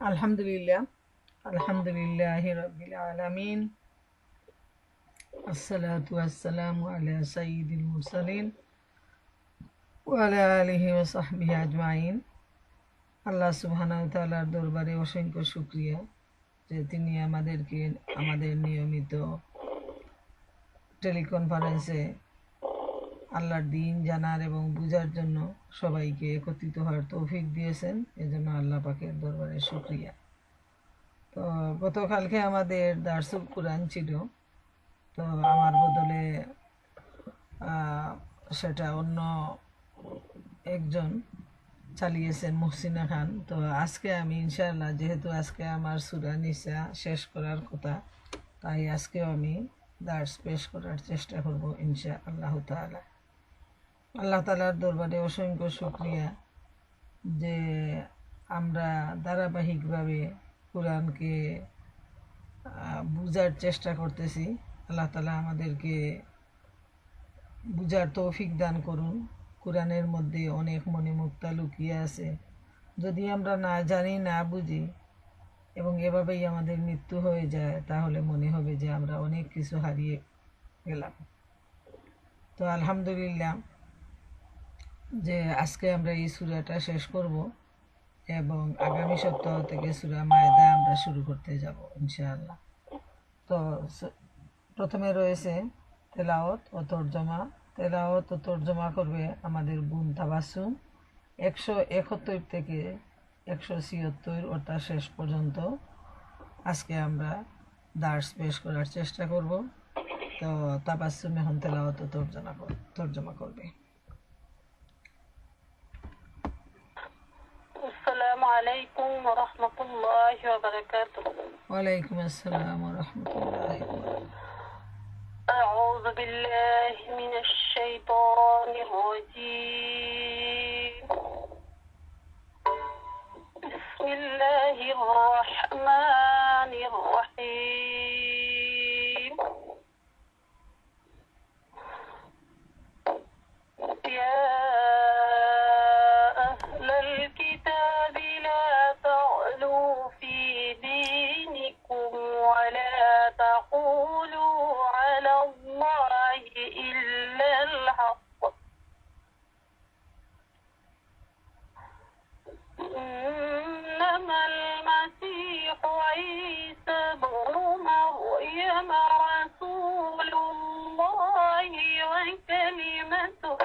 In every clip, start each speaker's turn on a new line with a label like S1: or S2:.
S1: আলহামদুলিল্লাহ, আলহামদুলিল্লাহি রাব্বিল আলামিন। আসসালাতু ওয়াসসালামু আলা সাইয়্যিদিল মুরসালিন ওয়া আলা আলিহি ওয়া সাহবিহি আজমাইন। আল্লাহ সুবহানাহু ওয়া তাআলার দরবারে অসংখ্য শুকরিয়া যে তিনি আমাদেরকে আমাদের নিয়মিত টেলিকনফারেন্সে আল্লাহর দ্বীন জানার এবং বুঝার জন্য সবাইকে একত্রিত হওয়ার তৌফিক দিয়েছেন। এজন্য আল্লাহ পাকের দরবারে শুকরিয়া। তো গতকালকে আমাদের দারসুল কুরআন ছিল, তো আমার বদলে সেটা অন্য একজন চালিয়েছেন, মুহসিনা খান। তো আজকে আমি ইনশাআল্লাহ, যেহেতু আজকে আমার সূরা নিসা শেষ করার কথা, তাই আজকেও আমি দার্স পেশ করার চেষ্টা করব ইনশাআল্লাহ তাআলা। আল্লাহ তাআলার দরবারে অসংখ্য শুকরিয়া যে আমরা ধারাবাহিকভাবে কোরআনকে বুঝার চেষ্টা করতেছি। আল্লাহ তাআলা আমাদেরকে বুঝার তৌফিক দান করুন। কোরআনের মধ্যে অনেক মণিমুক্তা লুকিয়ে আছে, যদি আমরা না জানি, না বুঝি এবং এভাবেই আমাদের মৃত্যু হয়ে যায়, তাহলে মনে হবে যে আমরা অনেক কিছু হারিয়ে গেলাম। তো আলহামদুলিল্লাহ যে আজকে আমরা এই সূরাটা শেষ করব এবং আগামী সপ্তাহ থেকে সূরা মায়দা আমরা শুরু করতে যাব ইনশাআল্লাহ। তো প্রথমে রয়েছে তেলাওয়াত ও তরজমা। তেলাওয়াত ও তরজমা করবে আমাদের বোন তাবাসসুম। 171 থেকে 176 অর্থাৎ শেষ পর্যন্ত আজকে আমরা দার্স পেশ করার চেষ্টা করব। তো তাবাসসুম এখন তেলাওয়াত ও তরজমা করবে।
S2: السلام عليكم ورحمة الله وبركاته.
S1: ওয়ালাইকুম আসসালাম ওয়া রাহমাতুল্লাহি ওয়া বারাকাতুহু।
S2: أعوذ بالله من الشيطان الرجيم. بسم الله الرحمن الرحيم. يا أهل الكتاب لا تغلوا في دينكم ولا تقولوا على الله إلا الحق. إنما المسيح عيسى ابن مريم رسول الله وكلمته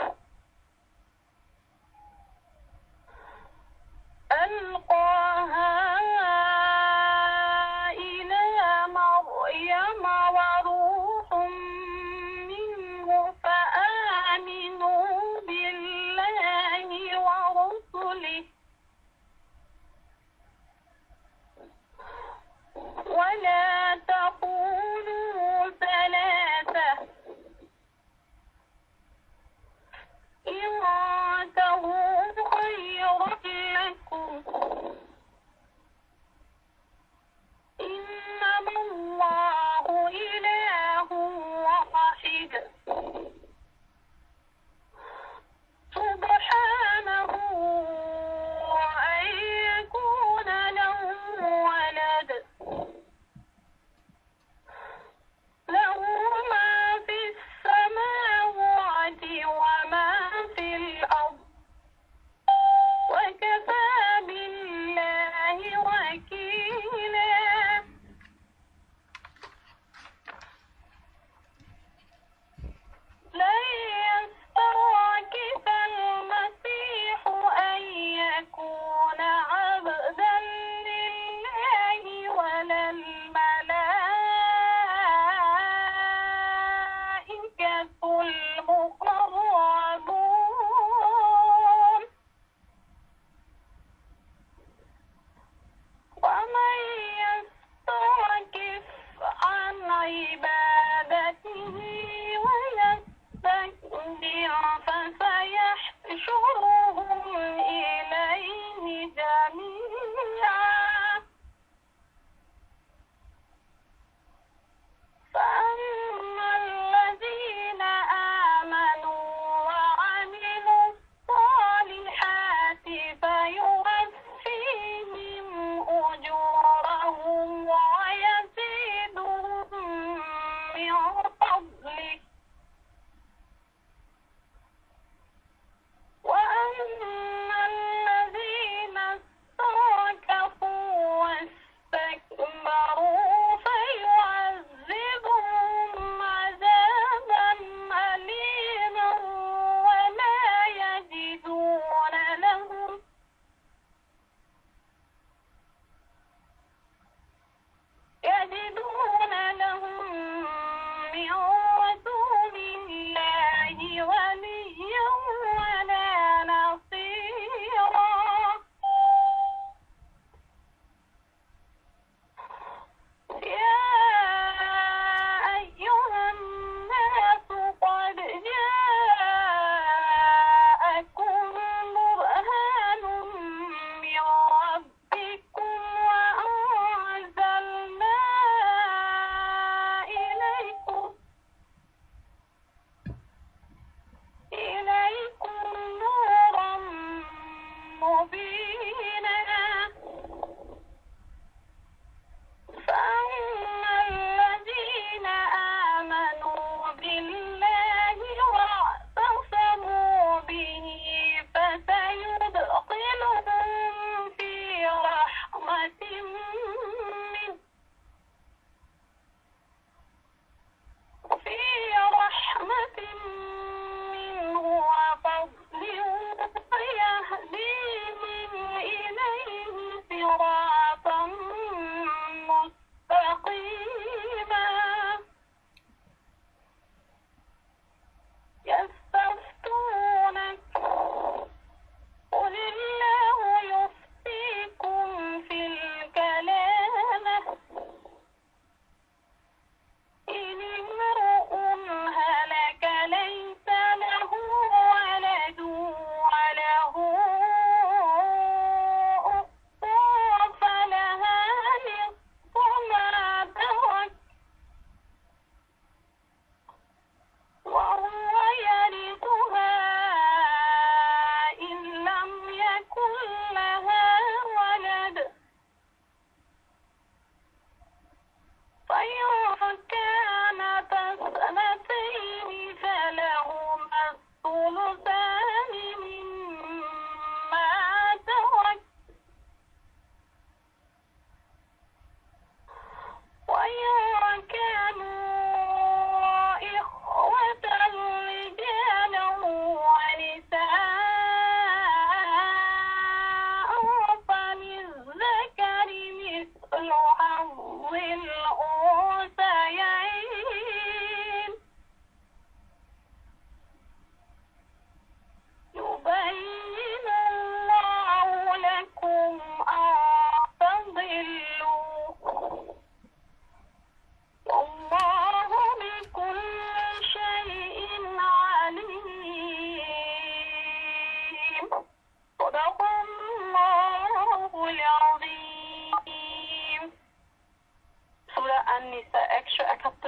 S2: ألقاها إلى مريم وروح منه فآمنوا بالله ورسله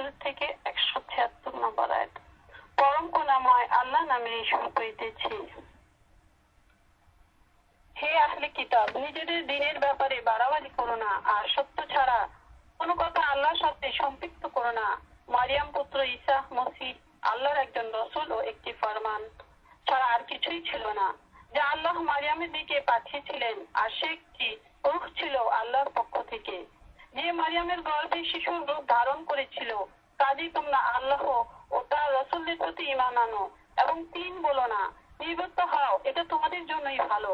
S2: সূরা থেকে 176 নম্বর আয়াত। পরম করুণাময় আল্লাহ নামে শুরু করিতেছি। হে আহলে কিতাব, নিজেদের দিনের ব্যাপারে বাড়াবাড়ি করো না, আর সত্য ছাড়া কোনো কথা আল্লাহর সাথে সম্পৃক্ত করো না। মারিয়াম পুত্র ঈসা মসিহ আল্লাহর একজন রসূল ও একটি ফরমান ছাড়া আর কিছুই ছিল না, যা আল্লাহ মারিয়ামের দিকে পাঠিয়েছিলেন, আর সে একটি রূহ ছিল আল্লাহর পক্ষ থেকে, যে মারিয়ামের গর্ভে শিশুর রূপ ধারণ করেছিল। কাজেই তোমরা আল্লাহ ও তার রসূলের প্রতি ঈমান আনো এবং তিন বলো না, নির্বৃত্ত হও, এটা তোমাদের জন্যই ভালো।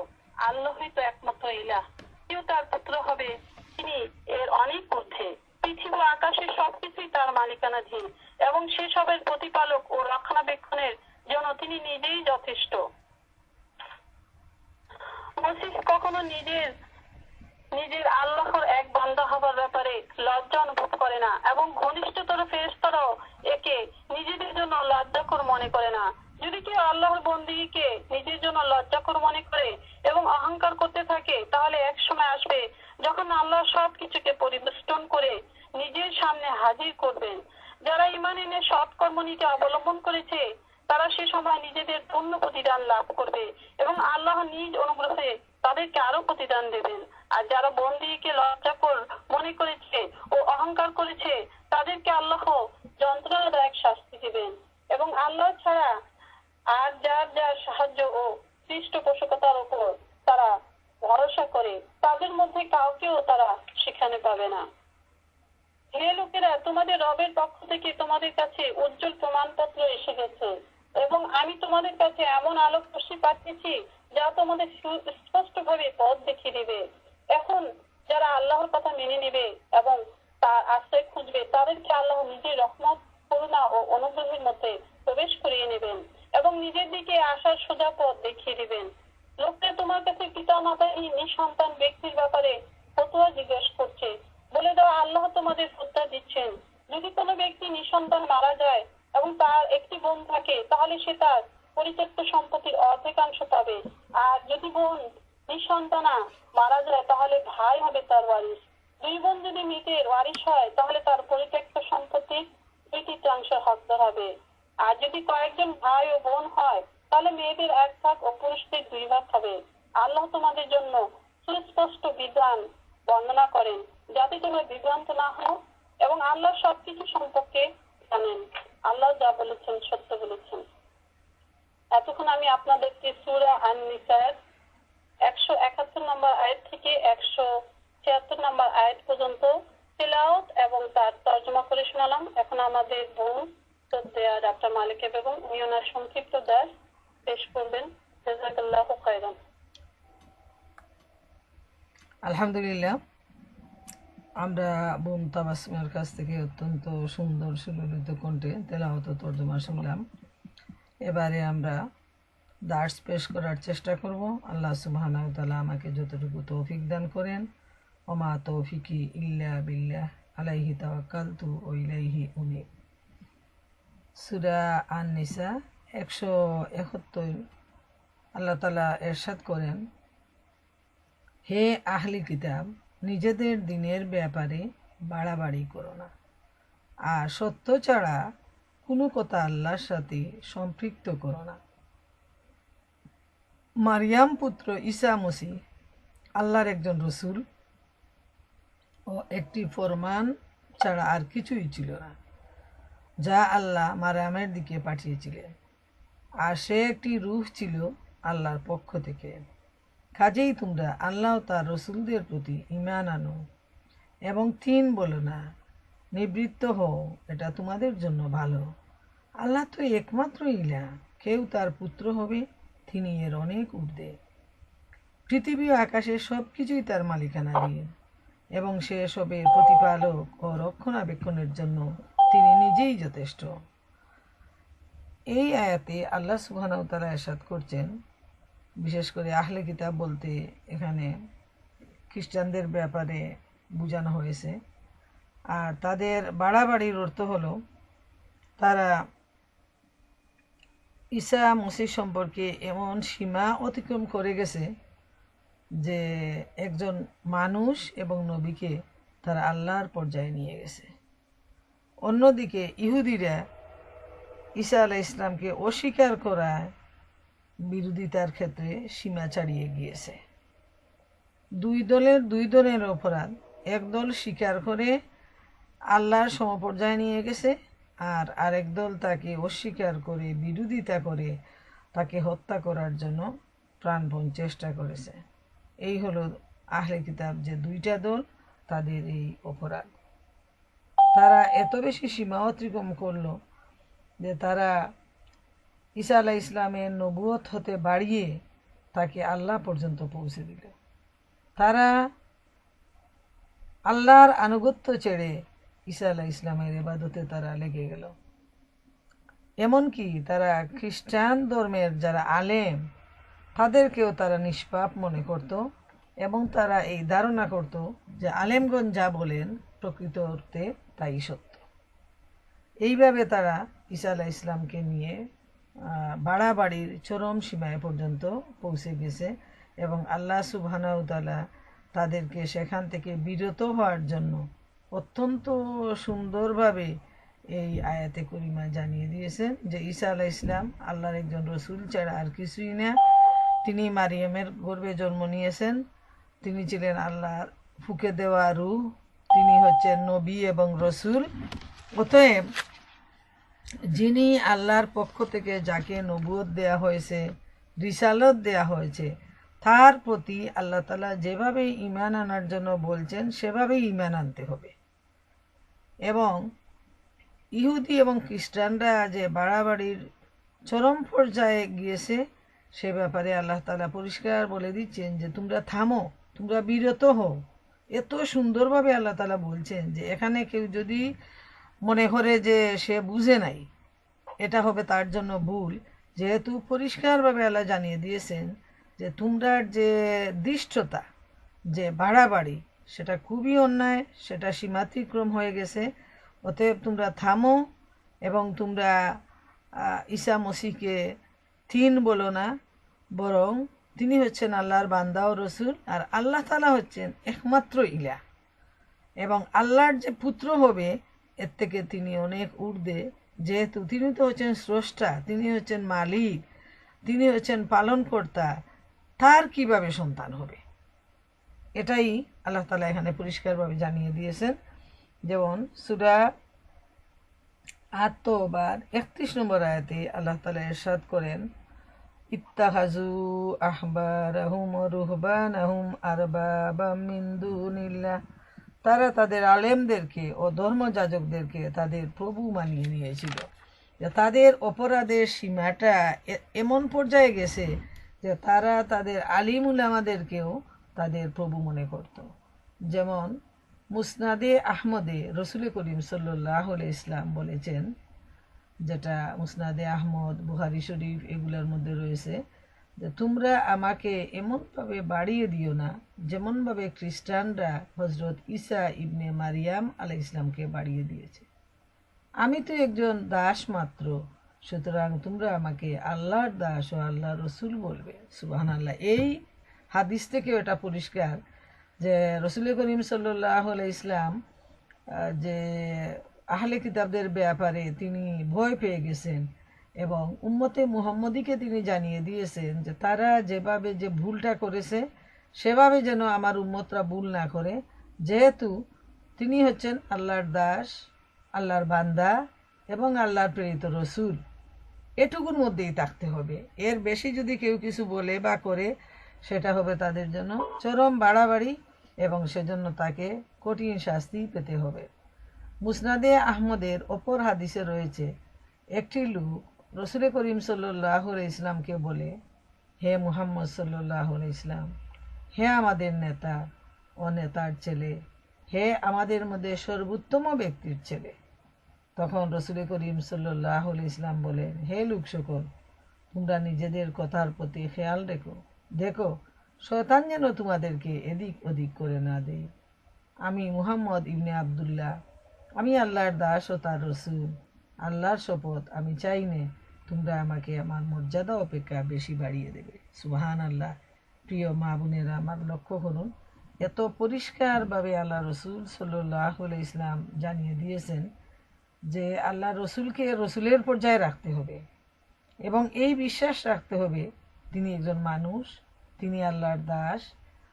S2: আল্লাহই তো একমাত্র ইলাহ, কেউ তার পুত্র হবে, তিনি এর অনেক ঊর্ধ্বে। পৃথিবী ও আকাশের সবকিছুই তার মালিকানাধীন এবং সেসবের প্রতিপালক ও রক্ষণাবেক্ষণের জন্য তিনি নিজেই যথেষ্ট। মসিহ কখনো নিজের আল্লাহর এক বান্দা হবার ব্যাপারে লজ্জা অনুভব করে না এবং ঘনিষ্ঠতর ফেরেশতারাও একে নিজেদের জন্য লজ্জাকর মনে করে না। যদি কেউ আল্লাহর বন্দীকে নিজের জন্য লজ্জাকর মনে করে এবং অহংকার করতে থাকে, তাহলে এক সময় আসবে যখন আল্লাহ সবকিছুকে পরিবেষ্টন করে নিজের সামনে হাজির করবেন। যারা ঈমান এনে সৎ কর্মনীতি অবলম্বন করেছে, তারা সে সময় নিজেদের পূর্ণ প্রতিদান লাভ করবে এবং আল্লাহ নিজ অনুগ্রহে তাদেরকে আরো প্রতিদান দেবেন। আর যারা বন্দীকে লজ্জাকর মনে করেছে ও অহংকার করেছে, তাদেরকে আল্লাহ যন্ত্রণাদায়ক শাস্তি দিবেন। এবং আল্লাহ ছাড়া আর যার সাহায্য ও পৃষ্ঠপোষকতার উপর তারা ভরসা করে, তাদের মধ্যে কাউকেও তারা সেখানে পাবে না। হে লোকেরা, তোমাদের রবের পক্ষ থেকে তোমাদের কাছে উজ্জ্বল প্রমাণপত্র এসে গেছে এবং আমি তোমাদের কাছে এমন আলোক রশ্মি পাঠিয়েছি যা তোমাদের স্পষ্টভাবে পথ দেখিয়ে দিবে। এখন যারা আল্লাহর কথা মেনে নেবে এবং তার আশ্রয় খুঁজবে, তাদেরকে আল্লাহ নিজের রহমত, করুণা ও অনুগ্রহের মধ্যে প্রবেশ করিয়ে নেবেন এবং নিজের দিকে আসার সোজা পথ দেখিয়ে দিবেন। লোকটা তোমার কাছে পিতা মাতাহীন নিঃসন্তান ব্যক্তির ব্যাপারে ফতোয়া জিজ্ঞেস করছে। বলে দাও, আল্লাহ তোমাদের ফতোয়া দিচ্ছেন, যদি কোনো ব্যক্তি নিঃসন্তান মারা যায় এবং তার একটি বোন থাকে, তাহলে সে তার পরিত্যক্ত সম্পত্তির অর্ধেকাংশ পাবে। আর যদি বোন নিঃসন্তানা মারা যায়, তাহলে ভাই হবে তার ওয়ারিশ। দুই বোন যদি মৃতের ওয়ারিশ হয়, তাহলে তার পরিত্যক্ত সম্পত্তির 2/3 হকদার হবে। আর যদি কয়েকজন ভাই ও বোন হয়, তাহলে মেয়েদের 1 ভাগ ও পুরুষদের 2 ভাগ হবে। আল্লাহ তোমাদের জন্য সুস্পষ্ট বিধান বর্ণনা করেন, যাতে তোমরা বিভ্রান্ত না হও এবং আল্লাহ সবকিছু সম্পর্কে জানেন। আল্লাহ যা বলেছেন সত্য বলেছেন। এতক্ষণ আমি আপনাদেরকে সূরা আন-নিসার 171 নম্বর আয়াত থেকে 176 নম্বর আয়াত পর্যন্ত তেলাওয়াত এবং তার তর্জমা করে শোনালাম। এখন আমাদের বোন শ্রদ্ধেয়া ডক্টর মালিকা বেগম উনি ওনার সংক্ষিপ্ত দাস পেশ করবেন। জাযাকাল্লাহু খায়রান।
S1: আলহামদুলিল্লাহ, আমরা বোন তাবাসসুমের কাছ থেকে অত্যন্ত সুন্দর সুললিত কণ্ঠে তেলাওয়াত ও তর্জমা শুনলাম। এবারে আমরা দার্স পেশ করার চেষ্টা করব। আল্লাহ সুবহানাহু ওয়া তাআলা আমাকে যতটুকু তৌফিক দান করেন। ওমা তৌফিকি ইল্লা বিল্লাহ, আলাইহি তাওয়াক্কালতু ওয়া ইলাইহি উনীব। সূরা আন-নিসা 171 আল্লাহ তাআলা ইরশাদ করেন, হে আহলি কিতাব, নিজেদের দিনের ব্যাপারে বাড়াবাড়ি করো না, আর সত্য ছাড়া কোনো কথা আল্লাহর সাথে সম্পৃক্ত করো না। মারিয়াম পুত্র ঈসা মসিহ আল্লাহর একজন রসূল ও একটি ফরমান ছাড়া আর কিছুই ছিল না, যা আল্লাহ মারিয়ামের দিকে পাঠিয়েছিলেন, আর সে একটি রূহ ছিল আল্লাহর পক্ষ থেকে। কাজেই তোমরা আল্লাহ তার রসুলদের প্রতি ঈমান আনো এবং 3 বলো না, নিবৃত্ত হও, এটা তোমাদের জন্য ভালো। আল্লাহ তো একমাত্র ইলাহ, কেউ তার পুত্র হবে, তিনি এর অনেক ঊর্ধ্বে। পৃথিবী ও আকাশের সব কিছুই তার মালিকানাধীন এবং সে সবের প্রতিপালক ও রক্ষণাবেক্ষণের জন্য তিনি নিজেই যথেষ্ট। এই আয়াতে আল্লাহ সুবহানাহু ওয়া তাআলা ইরশাদ করছেন, বিশেষ করে আহলে কিতাব বলতে এখানে খ্রিস্টানদের ব্যাপারে বোঝানো হয়েছে। আর তাদের বাড়াবাড়ির অর্থ হলো তারা ঈসা মসিহ সম্পর্কে এমন সীমা অতিক্রম করে গেছে যে একজন মানুষ এবং নবীকে তারা আল্লাহর পর্যায়ে নিয়ে গেছে। অন্যদিকে ইহুদিরা ঈসা আলাইহিস ইসলামকে অস্বীকার করায় বিরোধিতার ক্ষেত্রে সীমা ছাড়িয়ে গিয়েছে। দুই দলের অপরাধ। এক দল স্বীকার করে আল্লাহর সমপর্যায়ে নিয়ে গেছে, আর আরেক দল তাকে অস্বীকার করে বিরোধিতা করে তাকে হত্যা করার জন্য প্রাণপণ চেষ্টা করেছে। এই হলো আহলে কিতাব যে দুইটা দল, তাদের এই অপরাধ। তারা এত বেশি সীমা অতিক্রম করলো যে তারা ঈসা আলাইহিস ইসলামের নবুয়ত হতে বাড়িয়ে তাকে আল্লাহ পর্যন্ত পৌঁছে দিল। তারা আল্লাহর আনুগত্য ছেড়ে ঈসা আলাইহিস ইসলামের ইবাদতে তারা লেগে গেল। এমনকি তারা খ্রিস্টান ধর্মের যারা আলেম তাদেরকেও তারা নিষ্পাপ মনে করত, এবং তারা এই ধারণা করত যে আলেমগণ যা বলেন প্রকৃত অর্থে তাই সত্য। এইভাবে তারা ঈসা আলাইহিস ইসলামকে নিয়ে বাড়াবাড়ির চরম সীমায় পর্যন্ত পৌঁছে গেছে, এবং আল্লাহ সুবহানাহু ওয়া তাআলা তাদেরকে সেখান থেকে বিরত হওয়ার জন্য অত্যন্ত সুন্দরভাবে এই আয়াতে করিমা জানিয়ে দিয়েছেন যে ঈসা আলাইহিস ইসলাম আল্লাহর একজন রসুল ছাড়া আর কিছুই না। তিনি মারিয়ামের গর্ভে জন্ম নিয়েছেন, তিনি ছিলেন আল্লাহর ফুঁকে দেওয়া রূহ, তিনি হচ্ছেন নবী এবং রসুল। অতএব যিনি আল্লাহর পক্ষ থেকে যাকে নবুয়ত দেয়া হয়েছে, রিসালত দেয়া হয়েছে, তার প্রতি আল্লাহ তাআলা যেভাবে ঈমান আনার জন্য বলছেন সেভাবেই ঈমান আনতে হবে। এবং ইহুদি এবং খ্রিস্টানরা যে বাড়াবাড়ির চরম পর্যায়ে গিয়েছে সে ব্যাপারে আল্লাহ তাআলা পরিষ্কার বলে দিচ্ছেন যে তোমরা থামো, তোমরা বিরত হও। এত সুন্দরভাবে আল্লাহ তাআলা বলছেন যে এখানে কেউ যদি মনে করে যে সে বুঝে নাই, এটা হবে তার জন্য ভুল, যেহেতু পরিষ্কারভাবে আল্লাহ জানিয়ে দিয়েছেন যে তোমরা যে দৃষ্টতা, যে বাড়াবাড়ি, সেটা খুবই অন্যায়, সেটা সীমাতিক্রম হয়ে গেছে। অতএব তোমরা থামো, এবং তোমরা ঈসা মসিহকে তিন বলো না, বরং তিনি হচ্ছেন আল্লাহর বান্দা ও রসুল, আর আল্লাহ তাআলা হচ্ছেন একমাত্র ইলাহ, এবং আল্লাহর যে পুত্র হবে এর থেকে তিনি অনেক ঊর্ধ্বে, যেহেতু তিনি তো হচ্ছেন স্রষ্টা, তিনি হচ্ছেন মালিক, তিনি হচ্ছেন পালনকর্তা, তার কিভাবে সন্তান হবে? এটাই আল্লাহ তাআলা এখানে পরিষ্কারভাবে জানিয়ে দিয়েছেন। যেমন সূরা আত-তাওবার 31 নম্বর আয়াতে আল্লাহ তাআলা ইরশাদ করেন, ইত্তাখাযু আহবারাহুম ওয়া রুহবানাহুম আরবাবাম মিন দুনিল্লাহ। তারা তাদের আলেমদেরকে ও ধর্মযাজকদেরকে তাদের প্রভু মানিয়ে নিয়েছিল। যে তাদের অপরাধের সীমাটা এমন পর্যায়ে গেছে যে তারা তাদের আলিম উলামাদেরকেও তাদের প্রভু মনে করত। যেমন মুসনাদে আহমদে রসুল করিম সাল্লাল্লাহু আলাইহি ইসলাম বলেছেন, যেটা মুসনাদে আহমদ, বুখারী শরীফ এগুলোর মধ্যে রয়েছে, যে তোমরা আমাকে এমনভাবে বাড়িয়ে দিও না যেমনভাবে খ্রিস্টানরা হজরত ঈসা ইবনে মারিয়াম আলাইহিস ইসলামকে বাড়িয়ে দিয়েছে। আমি তো একজন দাস মাত্র, সুতরাং তোমরা আমাকে আল্লাহর দাস ও আল্লাহর রসুল বলবে। সুবহানাল্লাহ। এই হাদিস থেকে এটা পরিষ্কার যে রসুল করিম সাল্লাল্লাহু আলাইহি ইসলাম যে আহলে কিতাবদের ব্যাপারে তিনি ভয় পেয়ে গেছেন, এবং উম্মতে মুহাম্মদীকে তিনি জানিয়ে দিয়েছেন যে তারা যেভাবে যে ভুলটা করেছে সেভাবে যেন আমার উম্মতরা ভুল না করে, যেহেতু তিনি হচ্ছেন আল্লাহর দাস, আল্লাহর বান্দা এবং আল্লাহর প্রেরিত রসুল। এটুকুর মধ্যেই থাকতে হবে। এর বেশি যদি কেউ কিছু বলে বা করে সেটা হবে তাদের জন্য চরম বাড়াবাড়ি, এবং সেজন্য তাকে কঠিন শাস্তি পেতে হবে। মুসনাদে আহমদের অপর হাদিসে রয়েছে, একটি লোক রসুল করিম সাল্লাল্লাহু আলাইহি ইসলামকে বলে, হে মুহাম্মদ সাল্লাল্লাহু আলাইহি ইসলাম, হে আমাদের নেতা ও নেতার ছেলে, হে আমাদের মধ্যে সর্বোত্তম ব্যক্তির ছেলে। তখন রসুল করিম সাল্লাল্লাহু আলাইহি ইসলাম বলেন, হে লোক সকল, তোমরা নিজেদের কথার প্রতি খেয়াল রেখো, দেখো শয়তান যেন তোমাদেরকে এদিক ওদিক করে না দেয়। আমি মুহাম্মদ ইবনে আবদুল্লাহ, আমি আল্লাহর দাস ও তার রসুল। আল্লাহর শপথ, আমি চাই না তোমরা আমাকে আমার মর্যাদা অপেক্ষা বেশি বাড়িয়ে দেবে। সুবহানাল্লাহ। প্রিয় মা বোনেরা, আমার লক্ষ্য করুন, এত পরিষ্কারভাবে আল্লাহ রসুল সাল্লাল্লাহু আলাইহি ইসলাম জানিয়ে দিয়েছেন যে আল্লাহ রসুলকে রসুলের পর্যায়ে রাখতে হবে এবং এই বিশ্বাস রাখতে হবে তিনি একজন মানুষ, তিনি আল্লাহর দাস।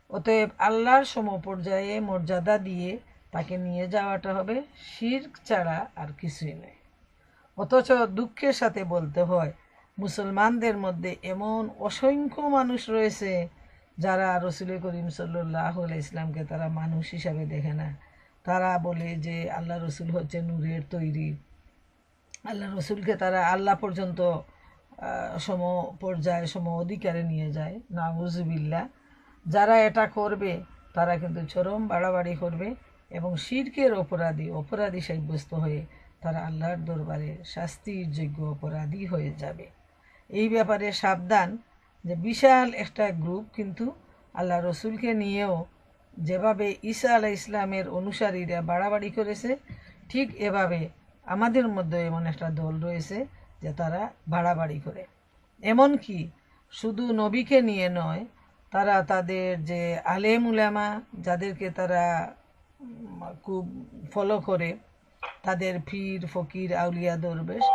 S1: অতএব আল্লাহর সমপর্যায়ে মর্যাদা দিয়ে তাকে নিয়ে যাওয়াটা হবে শিরক ছাড়া আর কিছুই নয়। অথচ দুঃখের সাথে বলতে হয় মুসলমানদের মধ্যে এমন অসংখ্য মানুষ রয়েছে যারা রসুল করিম সাল্লাল্লাহু আলাইহি ইসলামকে তারা মানুষ হিসাবে দেখে না। তারা বলে যে আল্লাহ রসুল হচ্ছে নূরের তৈরি, আল্লাহ রসুলকে তারা আল্লাহ পর্যন্ত সম পর্যায়ে সম অধিকারে নিয়ে যায়। নাউজুবিল্লাহ। যারা এটা করবে তারা কিন্তু চরম বাড়াবাড়ি করবে এবং শিরকের অপরাধী সাব্যস্ত হয়ে তারা আল্লাহর দরবারে শাস্তির যোগ্য অপরাধী হয়ে যাবে। এই ব্যাপারে সাবধান যে বিশাল একটা গ্রুপ কিন্তু আল্লাহ রসুলকে নিয়েও যেভাবে ঈসা আলাইহিস ইসলামের অনুসারীরা বাড়াবাড়ি করেছে, ঠিক এভাবে আমাদের মধ্যে এমন একটা দল রয়েছে যে তারা বাড়াবাড়ি করে। এমনকি শুধু নবীকে নিয়ে নয়, তারা তাদের যে আলেম উলামা যাদেরকে তারা খুব ফলো করে, তাদের পীর ফকির আউলিয়া দরবেশ,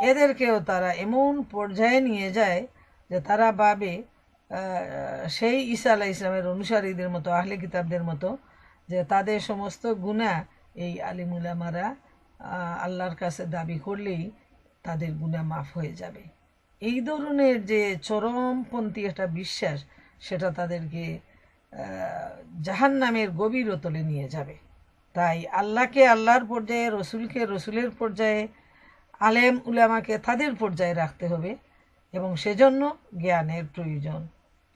S1: এদেরকেও তারা এমন পর্যায়ে নিয়ে যায় যে তারা ভাবে সেই ঈসা আলাইহিস ইসলামের অনুসারীদের মতো, আহলে কিতাবদের মতো, যে তাদের সমস্ত গুনাহ এই আলিম উলামারা আল্লাহর কাছে দাবি করলেই তাদের গুনাহ মাফ হয়ে যাবে। এই ধরনের যে চরমপন্থী একটা বিশ্বাস, সেটা তাদেরকে জাহান্নামের গভীর অতলে নিয়ে যাবে। তাই আল্লাহকে আল্লাহর পর্যায়ে, রসুলকে রসুলের পর্যায়ে, আলেম উলামাকে তাদের পর্যায়ে রাখতে হবে এবং সেজন্য জ্ঞানের প্রয়োজন।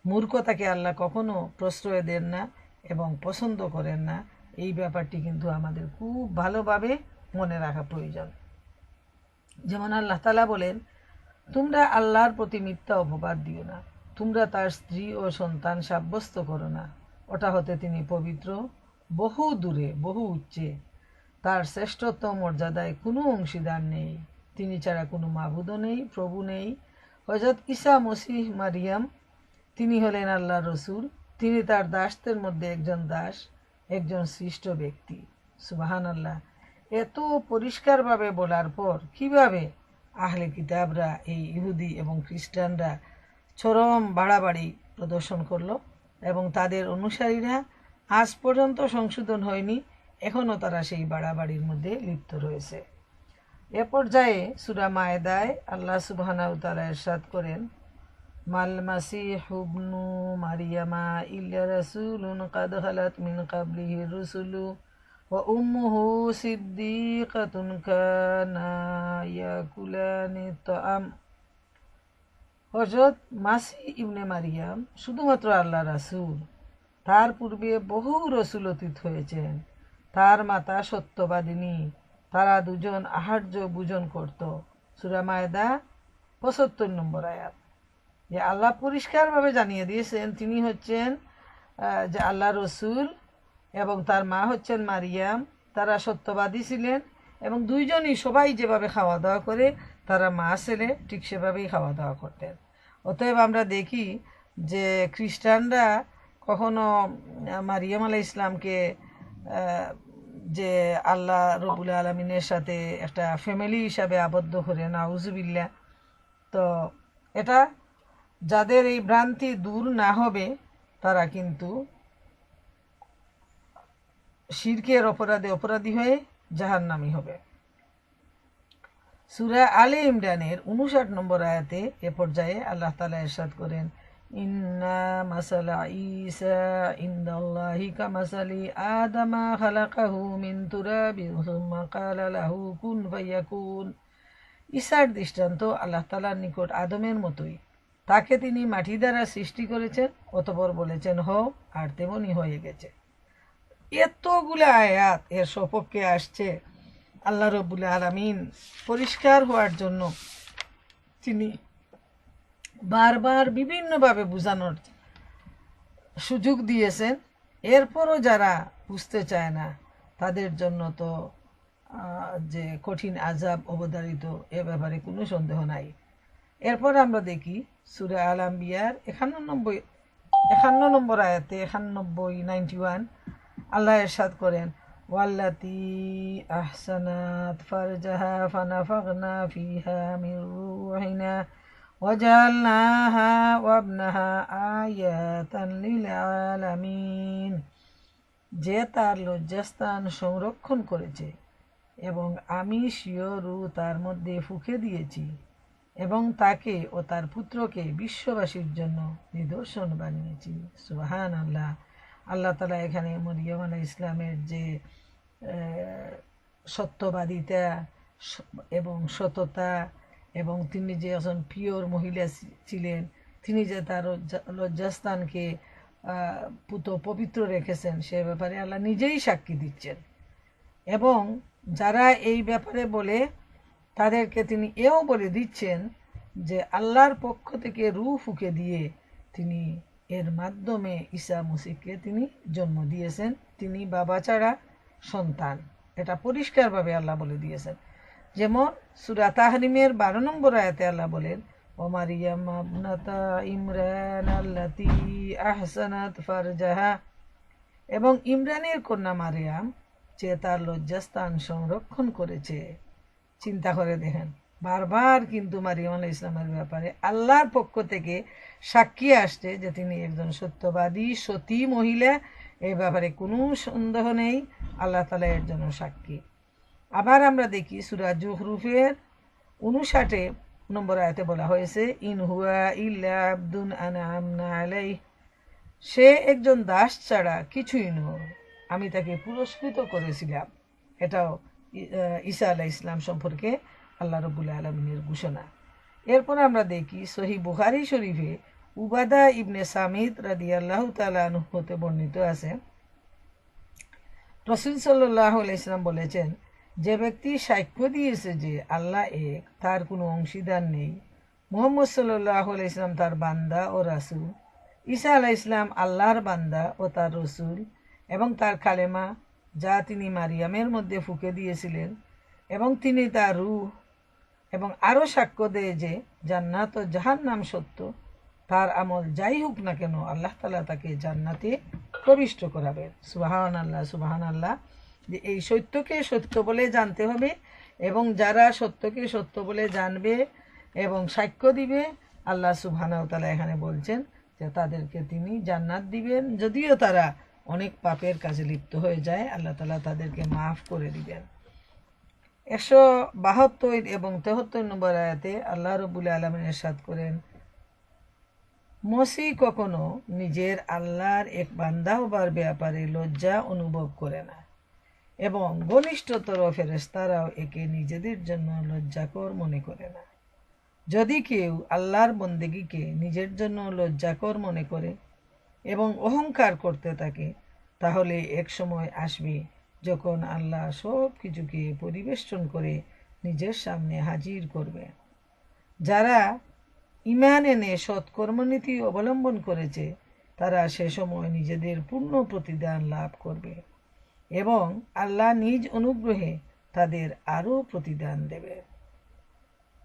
S1: মূর্খতাকে আল্লাহ কখনো প্রশ্রয় দেন না এবং পছন্দ করেন না। এই ব্যাপারটি কিন্তু আমাদের খুব ভালোভাবে মনে রাখা প্রয়োজন। যেমন আল্লাহ তাআলা বলেন, তোমরা আল্লাহর প্রতি মিথ্যা অপবাদ দিও না, তোমরা তার স্ত্রী ও সন্তান সাব্যস্ত করো না। ওটা হতে তিনি পবিত্র, বহু দূরে, বহু উচ্চে। তার শ্রেষ্ঠত্ব মর্যাদায় কোনো অংশীদার নেই, তিনি ছাড়া কোনো মাবুদও নেই, প্রভু নেই। হযরত ঈসা মসিহ মারিয়াম, তিনি হলেন আল্লাহর রসুল, তিনি তার দাসদের মধ্যে একজন দাস, একজন সৃষ্ট ব্যক্তি। সুবহানাল্লাহ। এত পরিষ্কারভাবে বলার পর কিভাবে আহলে কিতাবরা, এই ইহুদি এবং খ্রিস্টানরা চরম বাড়াবাড়ি প্রদর্শন করলো এবং তাদের অনুসারীরা আজ পর্যন্ত সংশোধন হয়নি, এখনও তারা সেই বাড়াবাড়ির মধ্যে লিপ্ত রয়েছে। এ পর্যায়ে সূরা মায়েদায় আল্লাহ সুবহানাহু ওয়া তাআলা ইরশাদ করেন, মাল মাসিহু ইবনু মারইয়ামা ইল্লা রাসূলুন কাদ খালাত মিন ক্বাবলিহি রুসুলু ওয়া উম্মুহু সিদ্দীকাতুন কানা ইয়াকুলানি তাআম। হযরত মাসিহ ইবনে মারিয়াম শুধুমাত্র আল্লাহ রাসূল, তার পূর্বে বহু রসুল অতীত হয়েছেন। তার মাতা সত্যবাদিনী, তারা দুজন আহার্য ভোজন করত। সূরা মায়েদা ৭৫ নম্বর আয়াত। যে আল্লাহ পরিষ্কারভাবে জানিয়ে দিয়েছেন তিনি হচ্ছেন যে আল্লাহ রসুল এবং তার মা হচ্ছেন মারিয়াম, তারা সত্যবাদী ছিলেন এবং দুইজনই সবাই যেভাবে খাওয়া দাওয়া করে তারা মা ছেলে ঠিক সেভাবেই খাওয়া দাওয়া করতেন। অতএব আমরা দেখি যে খ্রিস্টানরা কখনো মারিয়াম আলাইহিস ইসলামকে যে আল্লাহ রব্বুল আলামিনের সাথে একটা ফ্যামিলি হিসাবে আবদ্ধ করে, নাউজুবিল্লাহ। তো এটা যাদের এই ভ্রান্তি দূর না হবে তারা কিন্তু শিরকের অপরাধী হয়ে জাহান্নামী হবে। সূরা আলে ইমরানের ৫৯ নম্বর আয়াতে এ পর্যায়ে আল্লাহ তাআলা ইরশাদ করেন, ইন্না মাসালা ঈসা ইনদাল্লাহি কামাসালি আদামা খালাকাহু মিন তুরাবিন সুম্মা ক্বালা লাহু কুন ফায়াকুন। ঈসার দৃষ্টান্ত আল্লাহ তাআলার নিকট আদমের মতোই, তাকে তিনি মাটি দ্বারা সৃষ্টি করেছেন, অতঃপর বলেছেন হও, আর তেমনই হয়ে গেছে। এতগুলো আয়াত এর সপক্ষে আসছে। আল্লাহ রব্বুল আলামিন পরিষ্কার হওয়ার জন্য তিনি বারবার বিভিন্নভাবে বোঝানোর সুযোগ দিয়েছেন। এরপরও যারা বুঝতে চায় না তাদের জন্য তো যে কঠিন আযাব অবধারিত, এ ব্যাপারে কোনো সন্দেহ নাই। এরপর আমরা দেখি সূরা আল আম্বিয়ার ৫১ নম্বর আয়াতে ৯১ আল্লাহ ইরশাদ করেন, ওয়াল্লাতী আহসানাত ফারজাহা ফানাফাখনা ফিহা মির রূহিনা ওয়াজআলনাহা ওয়াবনাহা আয়াতান লিল আলামিন। যে তার লজ্জাস্থান সংরক্ষণ করেছে এবং আমি স্বীয় রূহ তার মধ্যে ফুঁকে দিয়েছি এবং তাকে ও তার পুত্রকে বিশ্ববাসীর জন্য নিদর্শন বানিয়েছি। সুবহান আল্লাহ। আল্লাহ তাআলা এখানে মরিয়ম আলাইহিস ইসলামের যে সত্যবাদিতা এবং সততা এবং তিনি যে একজন পিওর মহিলা ছিলেন, তিনি যে তার লজ্জাস্থানকে পবিত্র রেখেছেন সে ব্যাপারে আল্লাহ নিজেই সাক্ষী দিচ্ছেন। এবং যারা এই ব্যাপারে বলে তাদেরকে তিনি এও বলে দিচ্ছেন যে আল্লাহর পক্ষ থেকে রূহ ফুঁকে দিয়ে তিনি এর মাধ্যমে ঈসা মসিহকে তিনি জন্ম দিয়েছেন। তিনি বাবা ছাড়া সন্তান, এটা পরিষ্কারভাবে আল্লাহ বলে দিয়েছেন। যেমন সূরা তাহরিমের 12 নম্বর আয়াতে আল্লাহ বলেন, ও মারিয়াম ইবনাতা ইমরান আল্লাতী আহসানাত ফারজাহা, এবং ইমরানের কন্যা মারিয়াম যে তার লজ্জাস্থান সংরক্ষণ করেছে। চিন্তা করে দেখেন, বারবার কিন্তু মারিয়াম আলাইহিস ইসলামের ব্যাপারে আল্লাহর পক্ষ থেকে সাক্ষী আসছে যে তিনি একজন সত্যবাদী সতী মহিলা, এই ব্যাপারে কোনো সন্দেহ নেই, আল্লাহ তাআলা এর জন্য সাক্ষী। আবার আমরা দেখি সূরা জুখরুফের 59 নম্বর আয়াতে বলা হয়েছে, ইন হুয়া ইল্লা আবদুন আনআমনা আলাইহি, সে একজন দাস ছাড়া কিছুই নয়, আমি তাকে পুরস্কৃত করেছিলাম। এটাও ঈসা আলাইহিস সালাম সম্পর্কে আল্লাহ রাব্বুল আলামিনের ঘোষণা। এরপর আমরা দেখি সহিহ বুখারী শরীফে উবাদা ইবনে সামিত রাদিয়াল্লাহু তাআলা আনহু হতে বর্ণিত আছে, রাসূল সাল্লাল্লাহু আলাইহি সাল্লাম বলেছেন, যে ব্যক্তি সাক্ষ্য দিয়েছে যে আল্লাহ এক, তার কোনো অংশীদার নেই, মুহাম্মদ সাল্লাল্লাহু আলাইহি সাল্লাম তার বান্দা ও রাসূল, ঈসা আলাইহিস সালাম আল্লাহর বান্দা ও তার রসুল, এবং তার কালেমা যা তিনি মারিয়ামের মধ্যে ফুঁকে দিয়েছিলেন, এবং তিনি তার রূহ, এবং আরও সাক্ষ্য দেয় যে জান্নাত ও জাহান্নাম সত্য, তার আমল যাই হোক না কেন আল্লাহ তাআলা তাকে জান্নাতে প্রবিষ্ট করাবেন। সুবহানাল্লাহ, সুবহানাল্লাহ। যে এই সত্যকে সত্য বলে জানতে হবে, এবং যারা সত্যকে সত্য বলে জানবে এবং সাক্ষ্য দিবে, আল্লাহ সুবহানাহু ওয়া তাআলা এখানে বলছেন যে তাদেরকে তিনি জান্নাত দিবেন। যদিও তারা অনেক পাপের কাজে লিপ্ত হয়ে যায়, আল্লাহ তাআলা তাদেরকে মাফ করে দিবেন। 172 এবং 73 নম্বর আয়াতে আল্লাহ রাব্বুল আলামিন ইরশাদ করেন, মসিহ কখনো নিজের আল্লাহর এক বান্দা হবার ব্যাপারে লজ্জা অনুভব করে না, এবং ঘনিষ্ঠতর ফেরেশতারাও একে নিজেদের জন্য লজ্জাকর মনে করে না। যদি কেউ আল্লাহর বন্দেগীকে নিজের জন্য লজ্জাকর মনে করে এবং অহংকার করতে থাকে, তাহলে এক সময় আসবে যখন আল্লাহ সব কিছুকে পরিবেষ্টন করে নিজের সামনে হাজির করবে। যারা ঈমান এনে সৎকর্মনীতি অবলম্বন করেছে, তারা সে সময় নিজেদের পূর্ণ প্রতিদান লাভ করবে এবং আল্লাহ নিজ অনুগ্রহে তাদের আরও প্রতিদান দেবে।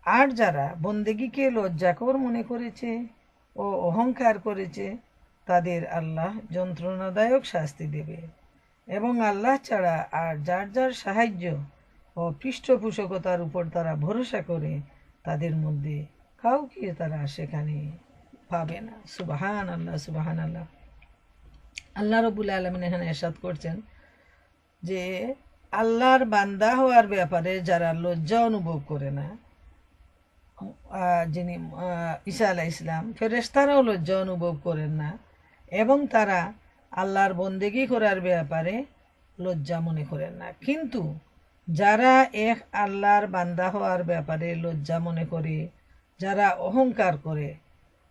S1: আর যারা বন্দেগীকে লজ্জাকর মনে করেছে ও অহংকার করেছে, তাদের আল্লাহ যন্ত্রণাদায়ক শাস্তি দেবে, এবং আল্লাহ ছাড়া আর যার যার সাহায্য ও পৃষ্ঠপোষকতার উপর তারা ভরসা করে, তাদের মধ্যে কাউকে তারা সেখানে পাবে না। সুবহান আল্লাহ, সুবহান আল্লাহ। আল্লাহ রাব্বুল আলামিন এখানে ইরশাদ করছেন যে আল্লাহর বান্দা হওয়ার ব্যাপারে যারা লজ্জা অনুভব করে না, যিনি ঈসা আলাইহিস সালাম, ফেরেশতারাও লজ্জা অনুভব করেন না, এবং তারা আল্লাহর বন্দেগী করার ব্যাপারে লজ্জা মনে করেন না। কিন্তু যারা এক আল্লাহর বান্দা হওয়ার ব্যাপারে লজ্জা মনে করে, যারা অহংকার করে,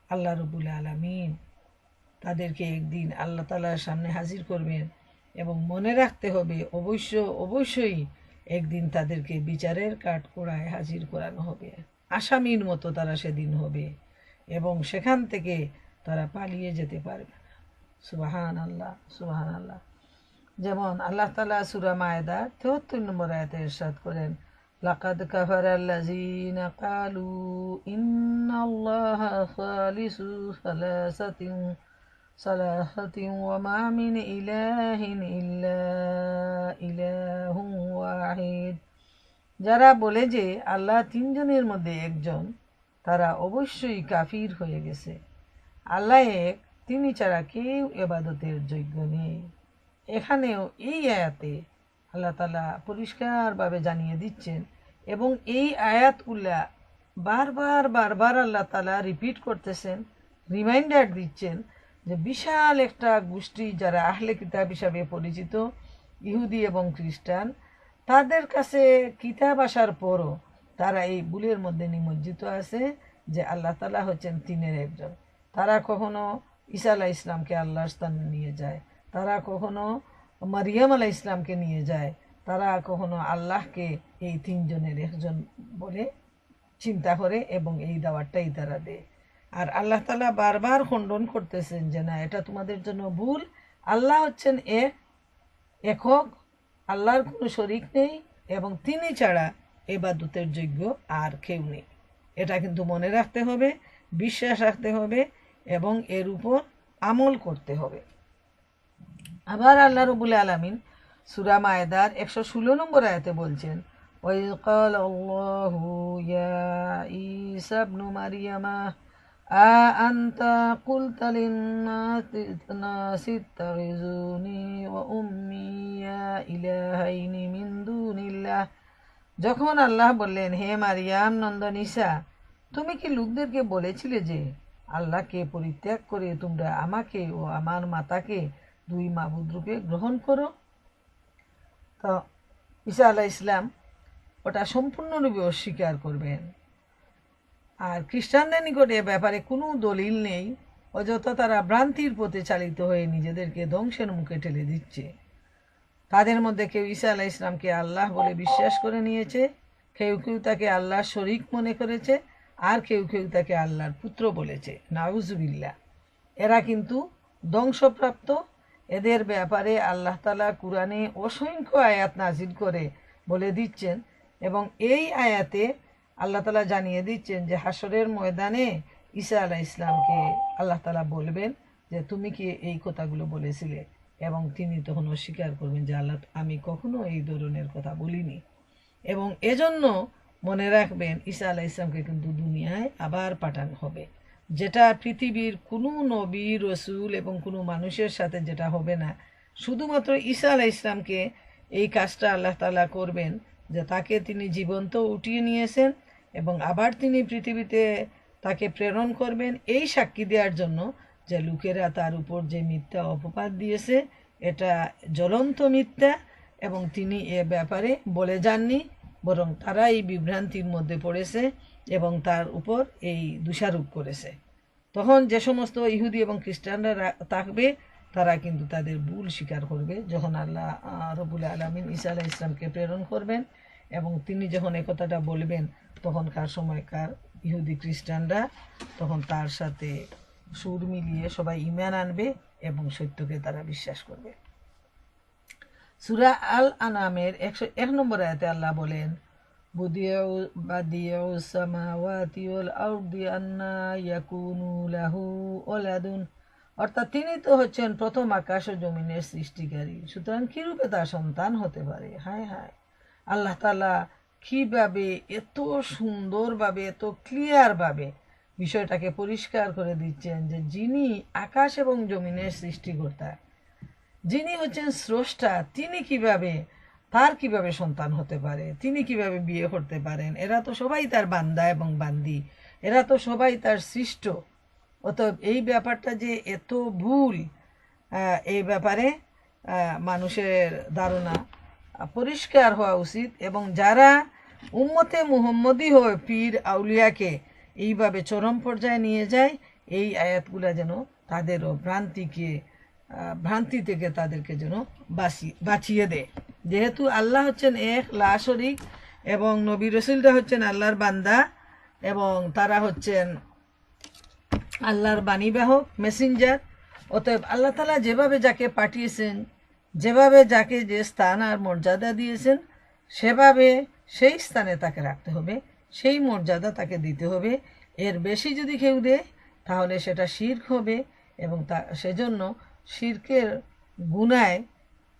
S1: আল্লাহ রাব্বুল আলামিন তাদেরকে একদিন আল্লাহ তাআলার সামনে হাজির করবেন, এবং মনে রাখতে হবে অবশ্যই একদিন তাদেরকে বিচারের কাঠগড়ায় হাজির করানো হবে। আসামির মতো তারা সেদিন হবে, এবং সেখান থেকে তারা পালিয়ে যেতে পারবে না। সুবহান আল্লাহ, সুবহান আল্লাহ। যেমন আল্লাহ তাআলা সূরা মায়েদা 73 নম্বর আয়াতে ইরশাদ করেন, লাকাদ কাফারাল্লাযীনা ক্বালু ইন্নাল্লাহা খালিসু সালাসাতিন ওয়া মা মিন ইলাহিন ইল্লা যারা বলে যে আল্লাহ তিনজনের মধ্যে একজন, তারা অবশ্যই কাফির হয়ে গেছে। আল্লাহ এক, তিনি ছাড়া কেউ এবাদতের যোগ্য নেই। এখানেও এই আয়াতে আল্লাহ তাআলা পরিষ্কারভাবে জানিয়ে দিচ্ছেন, এবং এই আয়াতগুলা বারবার বারবার আল্লাহ তাআলা রিপিট করতেছেন, রিমাইন্ডার দিচ্ছেন যে বিশাল একটা গোষ্ঠী যারা আহলে কিতাব হিসাবে পরিচিত, ইহুদি এবং খ্রিস্টান, তাদের কাছে কিতাব আসার পরও তারা এই ভুলের মধ্যে নিমজ্জিত আছে যে আল্লাহ তাআলা হচ্ছেন তিনের একজন। তারা কখনো ঈসা আলাইহিস ইসলামকে আল্লাহর স্থানে নিয়ে যায়, তারা কখনো মারিয়াম আলাইহিস ইসলামকে নিয়ে যায়, তারা কখনো আল্লাহকে এই তিনজনের একজন বলে চিন্তা করে এবং এই দাওয়াতটাই তারা দেয়। আর আল্লাহ তাআলা বারবার খণ্ডন করতেছেন যে না, এটা তোমাদের জন্য ভুল। আল্লাহ হচ্ছেন এক, একক, আল্লাহর কোনো শরিক নেই, এবং তিনি ছাড়া ইবাদতের যোগ্য আর কেউ নেই। এটা কিন্তু মনে রাখতে হবে, বিশ্বাস রাখতে হবে এবং এর উপর আমল করতে হবে। আবার আল্লাহ রাব্বুল আলামিন সূরা মায়েদার 116 নম্বর আয়াতে বলছেন, ওয়াইয ক্বালা আল্লাহু ইয়া ঈসা ইবনু মারইয়ামা আআনতা কুলতা লিন-নাসি ইত্তাখিযুনি ওয়া উম্মিয়া ইলাহাইনি মিন দুনিল্লাহ। যখন আল্লাহ বললেন, হে মারিয়াম নন্দন ঈসা, তুমি কি লোকদেরকে বলেছিলে যে আল্লাহকে পরিত্যাগ করে তোমরা আমাকে ও আমার মাতাকে দুই মাবুদ রূপে গ্রহণ করো? তো ঈসা আলাইহিস ইসলাম ওটা সম্পূর্ণরূপে অস্বীকার করবেন। আর খ্রিস্টানদের নিকটে এ ব্যাপারে কোনো দলিল নেই, অযথা তারা ভ্রান্তির পথে চালিত হয়ে নিজেদেরকে ধ্বংসের মুখে ঠেলে দিচ্ছে। তাদের মধ্যে কেউ ঈসা আলাইহিস ইসলামকে আল্লাহ বলে বিশ্বাস করে নিয়েছে, কেউ কেউ তাকে আল্লাহর শরীক মনে করেছে, আর কেউ কেউ তাকে আল্লাহর পুত্র বলেছে। নাউজুবিল্লাহ। এরা কিন্তু ধ্বংসপ্রাপ্ত। এদের ব্যাপারে আল্লাহ তাআলা কুরআনে অসংখ্য আয়াত নাজিল করে বলে দিচ্ছেন, এবং এই আয়াতে আল্লাহ তাআলা জানিয়ে দিচ্ছেন যে হাসরের ময়দানে ঈসা আলাইহিস ইসলামকে আল্লাহ তাআলা বলবেন যে তুমি কি এই কথাগুলো বলেছিলে, এবং তিনি তখন অস্বীকার করবেন যে আল্লাহ, আমি কখনো এই ধরনের কথা বলিনি। এবং এজন্য মনে রাখবেন, ঈসা আলাইহিস ইসলামকে কিন্তু দুনিয়ায় আবার পাঠানো হবে, যেটা পৃথিবীর কোনো নবী রসুল এবং কোনো মানুষের সাথে যেটা হবে না। শুধুমাত্র ঈসা আলাইহিস ইসলামকে এই কাজটা আল্লাহ তাআলা করবেন, যে তাকে তিনি জীবন্ত উঠিয়ে নিয়েছেন এবং আবার তিনি পৃথিবীতে তাকে প্রেরণ করবেন, এই সাক্ষী দেওয়ার জন্য যে লোকেরা তার উপর যে মিথ্যা অপবাদ দিয়েছে এটা জ্বলন্ত মিথ্যা, এবং তিনি এ ব্যাপারে বলে যাননি, বরং তারা এই বিভ্রান্তির মধ্যে পড়েছে এবং তার উপর এই দোষারোপ করেছে। তখন যে সমস্ত ইহুদি এবং খ্রিস্টানরা থাকবে, তারা কিন্তু তাদের ভুল স্বীকার করবে যখন আল্লাহ রব্বুল আলামিন ঈসা আলাইহিস ইসলামকে প্রেরণ করবেন, এবং তিনি যখন এই কথাটা বলবেন, তখনকার সময়কার ইহুদি খ্রিস্টানরা তখন তার সাথে সুর মিলিয়ে সবাই ঈমান আনবে এবং সত্যকে তারা বিশ্বাস করবে। সূরা আল আনামের 101 নম্বর আয়াতে আল্লাহ বলেন, বাদিউস সামাওয়াতি ওয়াল আরদি আন্না ইয়াকুনু লাহু ওয়ালাদুন। অর্থাৎ তিনি তো হচ্ছেন প্রথম আকাশ ও জমিনের সৃষ্টিকারী, সুতরাং কিরূপে তার সন্তান হতে পারে? হায় হায়, আল্লাহ তাআলা কিভাবে এত সুন্দরভাবে, এত ক্লিয়ারভাবে বিষয়টাকে পরিষ্কার করে দিচ্ছেন যে যিনি আকাশ এবং জমিনের সৃষ্টিকর্তা, যিনি হচ্ছেন স্রষ্টা, তিনি কিভাবে, তার কিভাবে সন্তান হতে পারে, তিনি কিভাবে বিয়ে করতে পারেন? এরা তো সবাই তার বান্দা এবং বান্দি, এরা তো সবাই তার সৃষ্ট। অতএব এই ব্যাপারটা যে এত ভুল, এই ব্যাপারে মানুষের ধারণা পরিষ্কার হওয়া উচিত, এবং যারা উম্মতে মুহাম্মদী হয়ে পীর আউলিয়াকে এইভাবে চরম পর্যায়ে নিয়ে যায়, এই আয়াতগুলা যেন তাদেরও ভ্রান্তি থেকে তাদেরকে যেন বাঁচিয়ে দেয়। যেহেতু আল্লাহ হচ্ছেন এক, লা শরীক, এবং নবী রসুলরা হচ্ছেন আল্লাহর বান্দা, এবং তারা হচ্ছেন আল্লাহর বাণীবাহক, মেসেঞ্জার। অতএব আল্লাহ তাআলা যেভাবে যাকে পাঠিয়েছেন, যেভাবে যাকে যে স্থান আর মর্যাদা দিয়েছেন, সেভাবে সেই স্থানে তাকে রাখতে হবে, সেই মর্যাদা তাকে দিতে হবে। এর বেশি যদি কেউ দেয় তাহলে সেটা শিরক হবে, এবং সেজন্য শিরকের গুনায়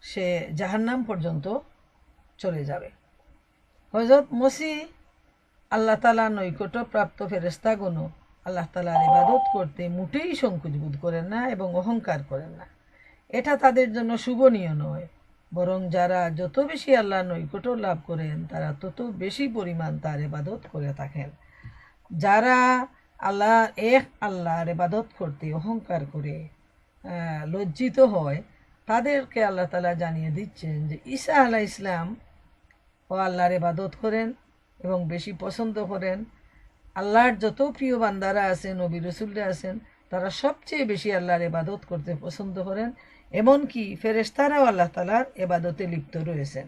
S1: সে জাহান্নাম পর্যন্ত চলে যাবে। হযরত মসিহ আল্লাহ তাআলার নৈকট্য প্রাপ্ত ফেরেশতাগণও আল্লাহ তাআলার ইবাদত করতে মোটেই সংকোচ বোধ করেন না এবং অহংকার করেন না। এটা তাদের জন্য শুভনীয় নয়, বরং যারা যত বেশি আল্লাহর নৈকট্য লাভ করেন তারা তত বেশি পরিমাণ তার ইবাদত করে থাকেন। যারা আল্লাহর ইবাদত করতে অহংকার করে লজ্জিত হয়, তাদেরকে আল্লাহ তাআলা জানিয়ে দিচ্ছেন যে ঈসা আলাইহিস সালাম ও আল্লাহর ইবাদত করেন এবং বেশি পছন্দ করেন। আল্লাহর যত প্রিয় বান্দারা আছেন, নবী রাসূলরা আছেন, তারা সবচেয়ে বেশি আল্লাহর ইবাদত করতে পছন্দ করেন। এমনকি ফেরেশতারাও আল্লাহ তাআলার ইবাদতে লিপ্ত রয়েছেন।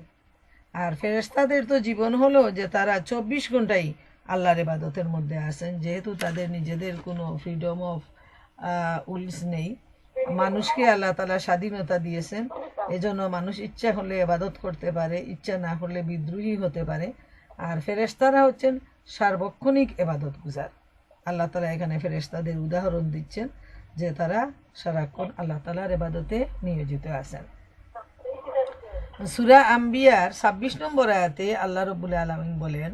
S1: আর ফেরেশতাদের তো জীবন হলো যে তারা 24 ঘন্টাই আল্লাহর ইবাদতের মধ্যে আছেন, যেহেতু তাদের নিজেদের কোনো ফ্রিডম অফ উইলস নেই। মানুষকে আল্লাহ তাআলা স্বাধীনতা দিয়েছেন, এজন্য মানুষ ইচ্ছা হলে ইবাদত করতে পারে, ইচ্ছা না হলে বিদ্রোহী হতে পারে। আর ফেরেশতারা হচ্ছেন সার্বক্ষণিক ইবাদত গুজার। আল্লাহ তাআলা এখানে ফেরেশতাদের উদাহরণ দিচ্ছেন যে তারা সারাক্ষণ আল্লাহ তাআলার ইবাদতে নিয়োজিত আছেন। সূরা আম্বিয়ার 26 নম্বর আয়াতে আল্লাহ রাব্বুল আলামিন বলেন,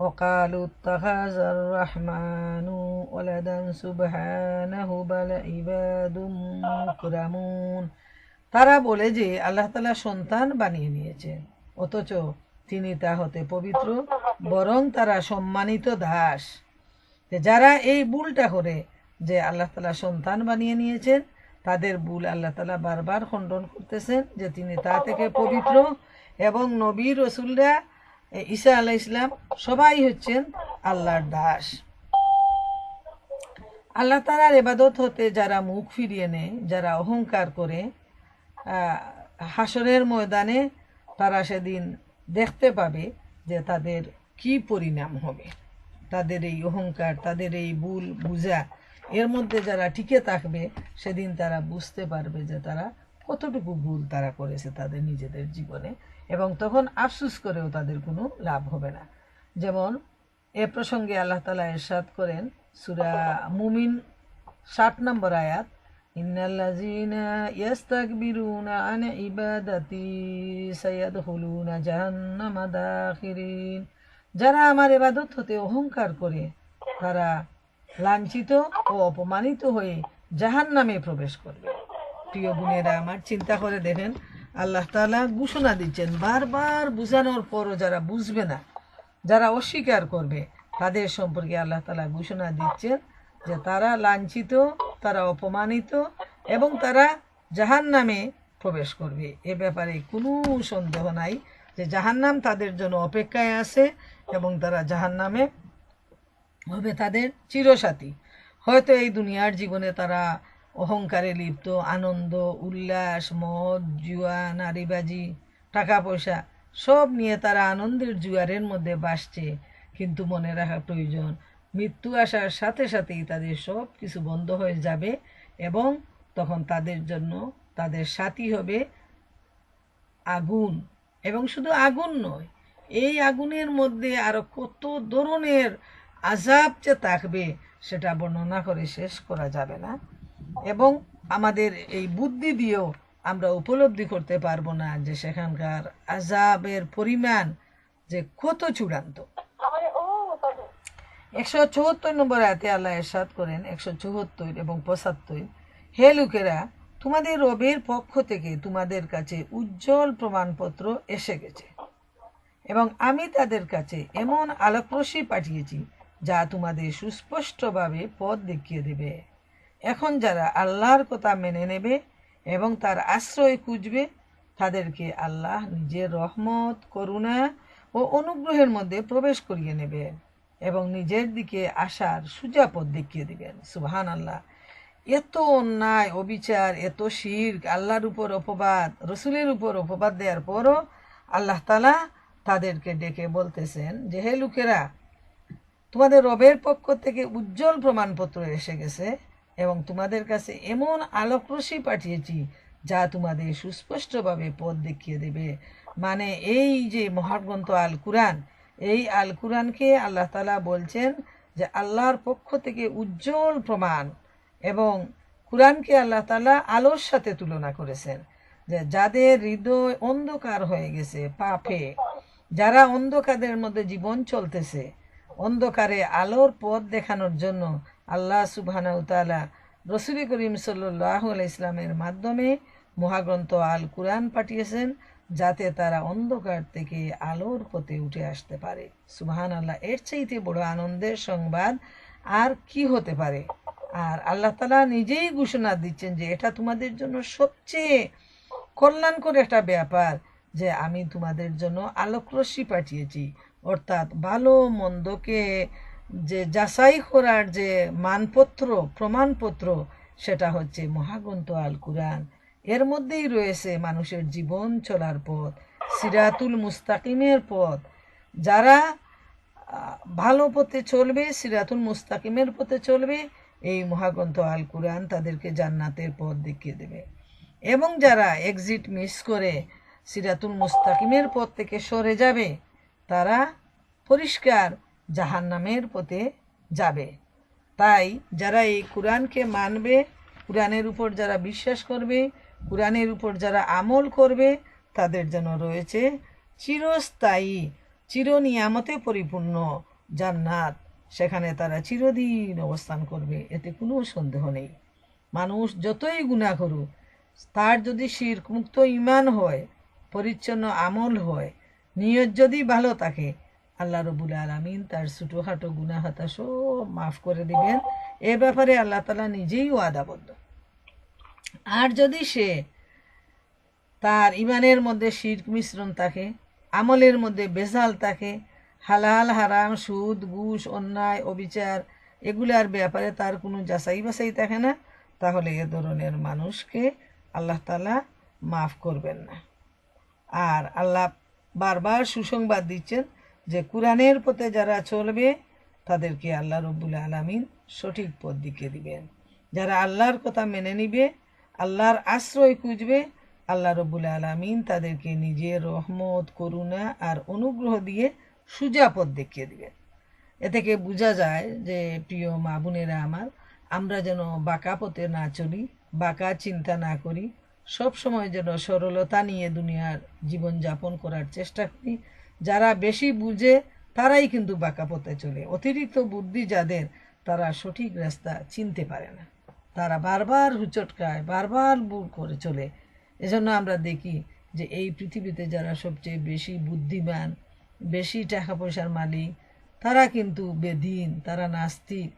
S1: وقالوا اتخذ الرحمن ولدا سبحانه بل عباد مكرمون। তারা বলে যে আল্লাহ তাআলা সন্তান বানিয়ে নিয়েছেন, অথচ তিনি তা হতে পবিত্র, বরং তারা সম্মানিত দাস। যারা এই ভুলটা করে যে আল্লাহ তাআলা সন্তান বানিয়ে নিয়েছেন, তাদের ভুল আল্লাহ তাআলা বারবার খণ্ডন করতেছেন যে তিনি তা থেকে পবিত্র, এবং নবী রাসূলরা ঈসা আলাইহিস সালাম সবাই হচ্ছেন আল্লাহর দাস। আল্লাহ তাআলার ইবাদত হতে যারা মুখ ফিরিয়ে নেয়, যারা অহংকার করে, হাসরের ময়দানে তারা সেদিন দেখতে পাবে যে তাদের কি পরিণাম হবে। তাদের এই অহংকার, তাদের এই ভুল বুঝা, এর মধ্যে যারা টিকে থাকবে সেদিন তারা বুঝতে পারবে যে তারা কতটুকু ভুল তারা করেছে তাদের নিজেদের জীবনে, এবং তখন আফসোস করেও তাদের কোনো লাভ হবে না। যেমন এ প্রসঙ্গে আল্লাহ তাআলা ইরশাদ করেন সূরা মুমিন 60 নম্বর আয়াত, ইন্নাল্লাযীনা ইস্তাকবিরুনা আন ইবাদাতি সায়াদখুলুনা জাহান্নামা দাখিরিন। যারা আমার ইবাদত হতে অহংকার করে তারা লাঞ্ছিত ও অপমানিত হয়ে জাহান্নামে প্রবেশ করবে। প্রিয় বোনেরা আমার, চিন্তা করে দেখেন, আল্লাহ তাআলা ঘোষণা দিচ্ছেন, বারবার বুঝানোর পরও যারা বুঝবে না, যারা অস্বীকার করবে, তাদের সম্পর্কে আল্লাহ তাআলা ঘোষণা দিচ্ছেন যে তারা লাঞ্ছিত, তারা অপমানিত এবং তারা জাহান্নামে প্রবেশ করবে। এ ব্যাপারে কোনো সন্দেহ নাই যে জাহান্নাম তাদের জন্য অপেক্ষায় আছে এবং তারা জাহান্নামে হবে তাদের চিরসাথী। হয়তো এই দুনিয়ার জীবনে তারা অহংকারে লিপ্ত, আনন্দ, উল্লাস, মদ, জুয়া, নারীবাজি, টাকা পয়সা সব নিয়ে তারা আনন্দের জুয়ারের মধ্যে ভাসছে। কিন্তু মনে রাখা প্রয়োজন, মৃত্যু আসার সাথে সাথেই তাদের সব কিছু বন্ধ হয়ে যাবে এবং তখন তাদের জন্য তাদের সাথী হবে আগুন। এবং শুধু আগুন নয়, এই আগুনের মধ্যে আরো কত ধরনের আযাব যে থাকবে সেটা বর্ণনা করে শেষ করা যাবে না, এবং আমাদের এই বুদ্ধি দিয়েও আমরা উপলব্ধি করতে পারবো না যে সেখানকার আযাবের পরিমাণ যে কত চূড়ান্ত। 174 নম্বর আয়াতে আল্লাহ ইরশাদ করেন, 174 এবং 75, হে লোকেরা, তোমাদের রবের পক্ষ থেকে তোমাদের কাছে উজ্জ্বল প্রমাণপত্র এসে গেছে এবং আমি তাদের কাছে এমন আলোকরশ্মি পাঠিয়েছি যা তোমাদের সুস্পষ্টভাবে পথ দেখিয়ে দেবে। এখন যারা আল্লাহর কথা মেনে নেবে এবং তার আশ্রয় খুঁজবে, তাদেরকে আল্লাহ নিজের রহমত, করুণা ও অনুগ্রহের মধ্যে প্রবেশ করিয়ে নেবেন এবং নিজের দিকে আসার সোজা পথ দেখিয়ে দিবেন। সুবহানাল্লাহ। এত অন্যায়, অবিচার, এত শিরক, আল্লাহর উপর অপবাদ, রসুলের উপর অপবাদ দেওয়ার পরও আল্লাহ তাআলা তাদেরকে ডেকে বলতেছেন যে হে লোকেরা, তোমাদের রবের পক্ষ থেকে উজ্জ্বল প্রমাণপত্র এসে গেছে এবং তোমাদের কাছে এমন আলোকরশ্মি পাঠিয়েছি যা তোমাদের সুস্পষ্টভাবে পথ দেখিয়ে দেবে। মানে এই যে মহাগ্রন্থ আল কুরআন, এই আল কুরআনকে আল্লাহ তাআলা বলছেন যে আল্লাহর পক্ষ থেকে উজ্জ্বল প্রমাণ, এবং কুরআনকে আল্লাহ তাআলা আলোর সাথে তুলনা করেছেন যে যাদের হৃদয় অন্ধকার হয়ে গেছে পাপে, যারা অন্ধকারের মধ্যে জীবন চলতেছে, অন্ধকারে আলোর পথ দেখানোর জন্য আল্লাহ সুবহানাহু তাআলা রসুল করিম সাল্লাল্লাহু আলাইহি ইসলামের মাধ্যমে মহাগ্রন্থ আল কুরআন পাঠিয়েছেন, যাতে তারা অন্ধকার থেকে আলোর পথে উঠে আসতে পারে। সুবহানাল্লাহ, এর চাইতে বড় আনন্দের সংবাদ আর কি হতে পারে? আর আল্লাহ তাআলা নিজেই ঘোষণা দিচ্ছেন যে এটা তোমাদের জন্য সবচেয়ে কল্যাণকর একটা ব্যাপার, যে আমি তোমাদের জন্য আলোকরশ্মি পাঠিয়েছি, অর্থাৎ ভালো মন্দকে যে যাচাই করার যে মানপত্র, প্রমাণপত্র, সেটা হচ্ছে মহাগ্রন্থ আল কুরআন। এর মধ্যেই রয়েছে মানুষের জীবন চলার পথ, সিরাতুল মুস্তাকিমের পথ। যারা ভালো পথে চলবে, সিরাতুল মুস্তাকিমের পথে চলবে, এই মহাগ্রন্থ আল কুরআন তাদেরকে জান্নাতের পথ দেখিয়ে দেবে। এবং যারা এক্সিট মিস করে সিরাতুল মুস্তাকিমের পথ থেকে সরে যাবে, তারা পরিষ্কার জাহান্নামের পথে যাবে। তাই যারা এই কুরআনকে মানবে, কুরআনের উপর যারা বিশ্বাস করবে, কুরআনের উপর যারা আমল করবে, তাদের জন্য রয়েছে চিরস্থায়ী, চিরনিয়ামতে পরিপূর্ণ জান্নাত। সেখানে তারা চিরদিন অবস্থান করবে, এতে কোনো সন্দেহ নেই। মানুষ যতই গুনাহ করুক, তার যদি শিরক মুক্ত ঈমান হয়, পরিচ্ছন্ন আমল হয়, নিয়ত যদি ভালো থাকে, আল্লাহ রব্বুল আলামিন তার ছোটোখাটো গুনাহ হাতা সব মাফ করে দিবেন। এ ব্যাপারে আল্লাহ তাআলা নিজেই ওয়াদাবদ্ধ। আর যদি সে তার ঈমানের মধ্যে শিরক মিশ্রণ থাকে, আমলের মধ্যে বেজাল থাকে, হালাল হারাম, সুদ ঘুষ, অন্যায় অবিচার, এগুলার ব্যাপারে তার কোনো যাচাই বাছাই থাকে না, তাহলে এ ধরনের মানুষকে আল্লাহ তাআলা মাফ করবেন না। আর আল্লাহ বারবার সুসংবাদ দিচ্ছেন যে কুরআনের পথে যারা চলবে, তাদেরকে আল্লাহ রব্বুল আলামিন সঠিক পথ দেখিয়ে দিবেন। যারা আল্লাহর কথা মেনে নিবে, আল্লাহর আশ্রয় খুঁজবে, আল্লাহ রব্বুল আলামিন তাদেরকে নিজের রহমত, করুণা আর অনুগ্রহ দিয়ে সোজা পথ দেখিয়ে দিবেন। এ থেকে বোঝা যায় যে প্রিয় মা বোনেরা আমার, আমরা যেন বাঁকা পথে না চলি, বাঁকা চিন্তা না করি, সব সময় যেন সরলতা নিয়ে দুনিয়ার জীবন যাপন করার চেষ্টা করি। যারা বেশি বুঝে তারাই কিন্তু বাঁকা পথে চলে, অতিরিক্ত বুদ্ধি যাদের, তারা সঠিক রাস্তা চিনতে পারে না, তারা বারবার হুচট খায়, বারবার ভুল করে চলে। এজন্য আমরা দেখি যে এই পৃথিবীতে যারা সবচেয়ে বেশি বুদ্ধিমান, বেশি টাকা পয়সার মালিক, তারা কিন্তু বেদিন, তারা নাস্তিক।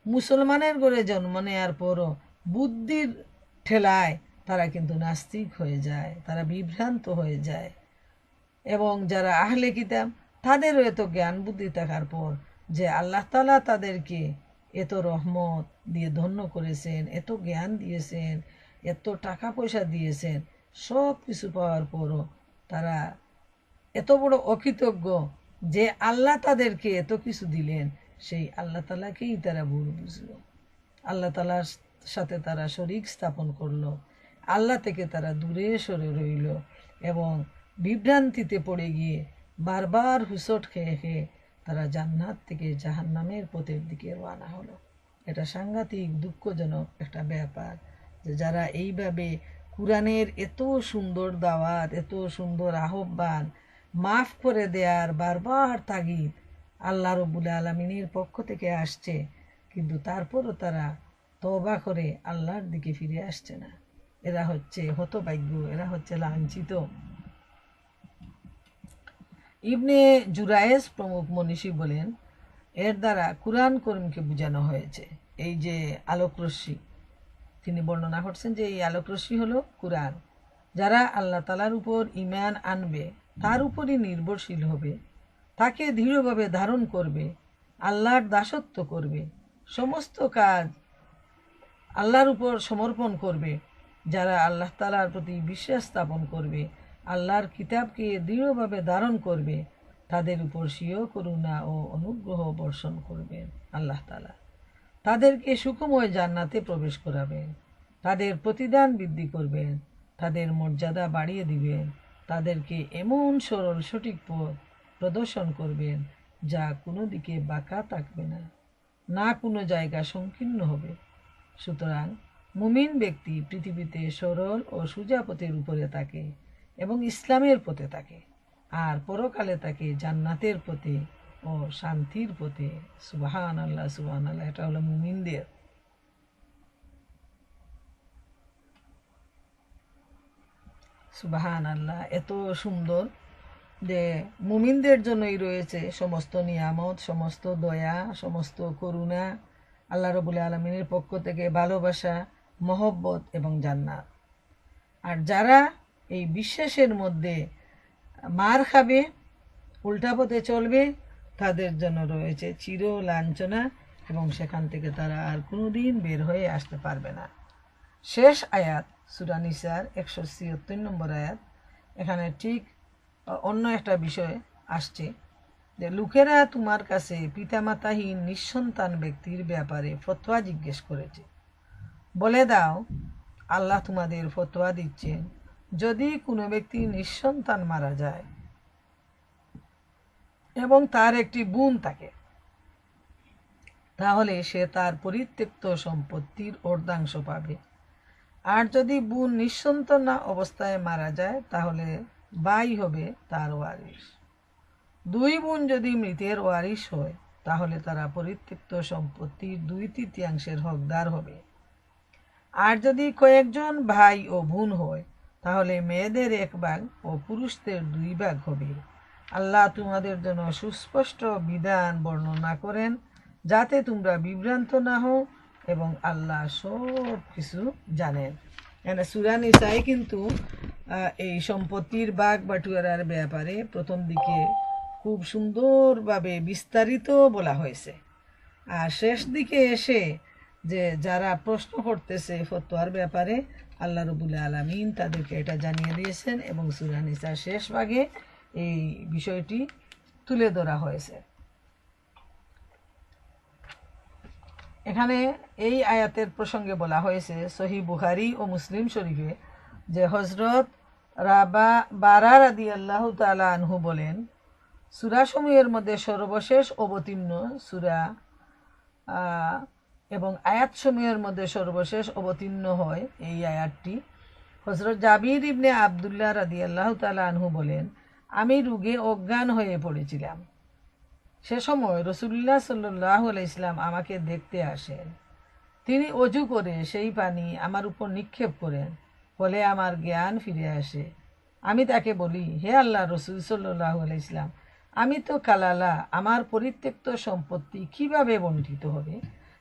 S1: মুসলমানের ঘরে জন্ম নেওয়ার পরও বুদ্ধির ঠেলায় তারা কিন্তু নাস্তিক হয়ে যায়, তারা বিভ্রান্ত হয়ে যায়। এবং যারা আহলে কিতাব, তাদেরও এত জ্ঞান বুদ্ধি থাকার পর যে আল্লাহ তাআলা তাদেরকে এত রহমত দিয়ে ধন্য করেছেন, এত জ্ঞান দিয়েছেন, এত টাকা পয়সা দিয়েছেন, সব কিছু পাওয়ার পরও তারা এত বড় অকৃতজ্ঞ যে আল্লাহ তাদেরকে এত কিছু দিলেন, সেই আল্লাহ তাআলাকেই তারা ভুল বুঝলো, আল্লাহ তাআলার সাথে তারা শরিক স্থাপন করলো, আল্লাহ থেকে তারা দূরে সরে রইল এবং বিভ্রান্তিতে পড়ে গিয়ে বারবার হুঁচট খেয়ে খেয়ে তারা জান্নাত থেকে জাহান্নামের পথের দিকে রওনা হলো। এটা সাংঘাতিক দুঃখজনক একটা ব্যাপার যে যারা এইভাবে কুরআনের এত সুন্দর দাওয়াত, এত সুন্দর আহ্বান, মাফ করে দেয়ার বারবার তাগিদ আল্লাহ রব্বুল আলামিনের পক্ষ থেকে আসছে, কিন্তু তারপরও তারা তওবা করে আল্লাহর দিকে ফিরে আসছে না। এরা হচ্ছে হতভাগ্য, এরা হচ্ছে লাঞ্ছিত। ইবনে জুরায়েজ প্রমুখ মনীষী বলেন, এর দ্বারা কুরআন করিমকে বোঝানো হয়েছে এই যে আলোকরশ্মি, তিনি বর্ণনা করছেন যে এই আলোকরশ্মি হলো কুরআন। যারা আল্লাহ তাআলার উপর ঈমান আনবে, তার উপরই নির্ভরশীল হবে, তাকে দৃঢ়ভাবে ধারণ করবে, আল্লাহর দাসত্ব করবে, সমস্ত কাজ আল্লাহর উপর সমর্পণ করবে, যারা আল্লাহ তাআলার প্রতি বিশ্বাস স্থাপন করবে, আল্লাহর কিতাবকে দৃঢ়ভাবে ধারণ করবে, তাদের উপর স্বীয় করুণা ও অনুগ্রহ বর্ষণ করবেন আল্লাহ তাআলা। তাদেরকে সুখময় জান্নাতে প্রবেশ করাবেন, তাদের প্রতিদান বৃদ্ধি করবেন, তাদের মর্যাদা বাড়িয়ে দিবেন, তাদেরকে এমন সরল সঠিক পথ প্রদর্শন করবেন যা কোনো দিকে বাঁকা থাকবে না, না কোনো জায়গা সংকীর্ণ হবে। সুতরাং মুমিন ব্যক্তি পৃথিবীতে সরল ও সোজা পথের উপরে থাকে এবং ইসলামের পথে থাকে। আর পরকালে তাকে জান্নাতের পথে ও শান্তির পথে। সুবহানাল্লাহ, সুবহানাল্লাহ। এটা হলো মুমিনদের। সুবহানাল্লাহ, এত সুন্দর যে মুমিনদের জন্যই রয়েছে সমস্ত নিয়ামত, সমস্ত দয়া, সমস্ত করুণা, আল্লাহ রাব্বুল আলামিনের পক্ষ থেকে ভালোবাসা, মহব্বত এবং জান্নাত। আর যারা এই বিশ্বাসের মধ্যে মার খাবে, উল্টা পথে চলবে, তাদের জন্য রয়েছে চির লাঞ্ছনা এবং সেখান থেকে তারা আর কোনোদিন বের হয়ে আসতে পারবে না। শেষ আয়াত সূরা নিসার 176 নম্বর আয়াত, এখানে ঠিক অন্য একটা বিষয় আসছে যে লোকেরা তোমার কাছে পিতামাতাহীন নিঃসন্তান ব্যক্তির ব্যাপারে ফতোয়া জিজ্ঞেস করেছে। বলে দাও, আল্লাহ তোমাদের ফতোয়া দিচ্ছেন, যদি কোনো ব্যক্তি নিঃসন্তান মারা যায় এবং তার একটি বোন থাকে, তাহলে সে তার পরিত্যক্ত সম্পত্তির অর্ধাংশ পাবে। আর যদি বোন নিঃসন্তান অবস্থায় মারা যায়, তাহলে ভাই হবে তার ওয়ারিশ। দুই বোন যদি মৃতের ওয়ারিশ হয়, তাহলে তারা পরিত্যক্ত সম্পত্তির 2/3 হকদার হবে। আর যদি কয়েকজন ভাই ও বোন হয়, তাহলে মেয়েদের 1 ভাগ ও পুরুষদের 2 ভাগ হবে। আল্লাহ তোমাদের জন্য সুস্পষ্ট বিধান বর্ণনা করেন, যাতে তোমরা বিভ্রান্ত না হও, এবং আল্লাহ সব কিছু জানেন। এখানে সূরা নিসায় কিন্তু এই সম্পত্তির ভাগ বাটোয়ারার ব্যাপারে প্রথম দিকে খুব সুন্দরভাবে বিস্তারিত বলা হয়েছে। আর শেষ দিকে এসে যে যারা প্রশ্ন করতেছে ফতোয়ার ব্যাপারে, আল্লাহ রাব্বুল আলামিন তাদেরকে এটা জানিয়ে দিয়েছেন এবং সূরা নিসার শেষ ভাগে এই বিষয়টি তুলে ধরা হয়েছে। এখানে এই আয়াতের প্রসঙ্গে বলা হয়েছে সহিহ বুখারী ও মুসলিম শরীফে যে হযরত বারা রাদিয়াল্লাহু তাআলা আনহু বলেন, সূরাসমূহের মধ্যে সর্বশেষ অবতীর্ণ সূরা এবং আয়াতসমূহের মধ্যে সর্বশেষ অবতীর্ণ হয় এই আয়াতটি। হযরত জাবির ইবনে আব্দুল্লাহ রাদিয়াল্লাহু তাআলা আনহু বলেন, আমি রোগে অজ্ঞান হয়ে পড়েছিলাম। সে সময় রাসূলুল্লাহ সাল্লাল্লাহু আলাইহি সাল্লাম আমাকে দেখতে আসেন। তিনি অজু করে সেই পানি আমার উপর নিক্ষেপ করেন, ফলে আমার জ্ঞান ফিরে আসে। আমি তাকে বলি, হে আল্লাহ রাসূল সাল্লাল্লাহু আলাইহি সাল্লাম, আমি তো কালালা, আমার পরিত্যক্ত সম্পত্তি কিভাবে বণ্টিত হবে?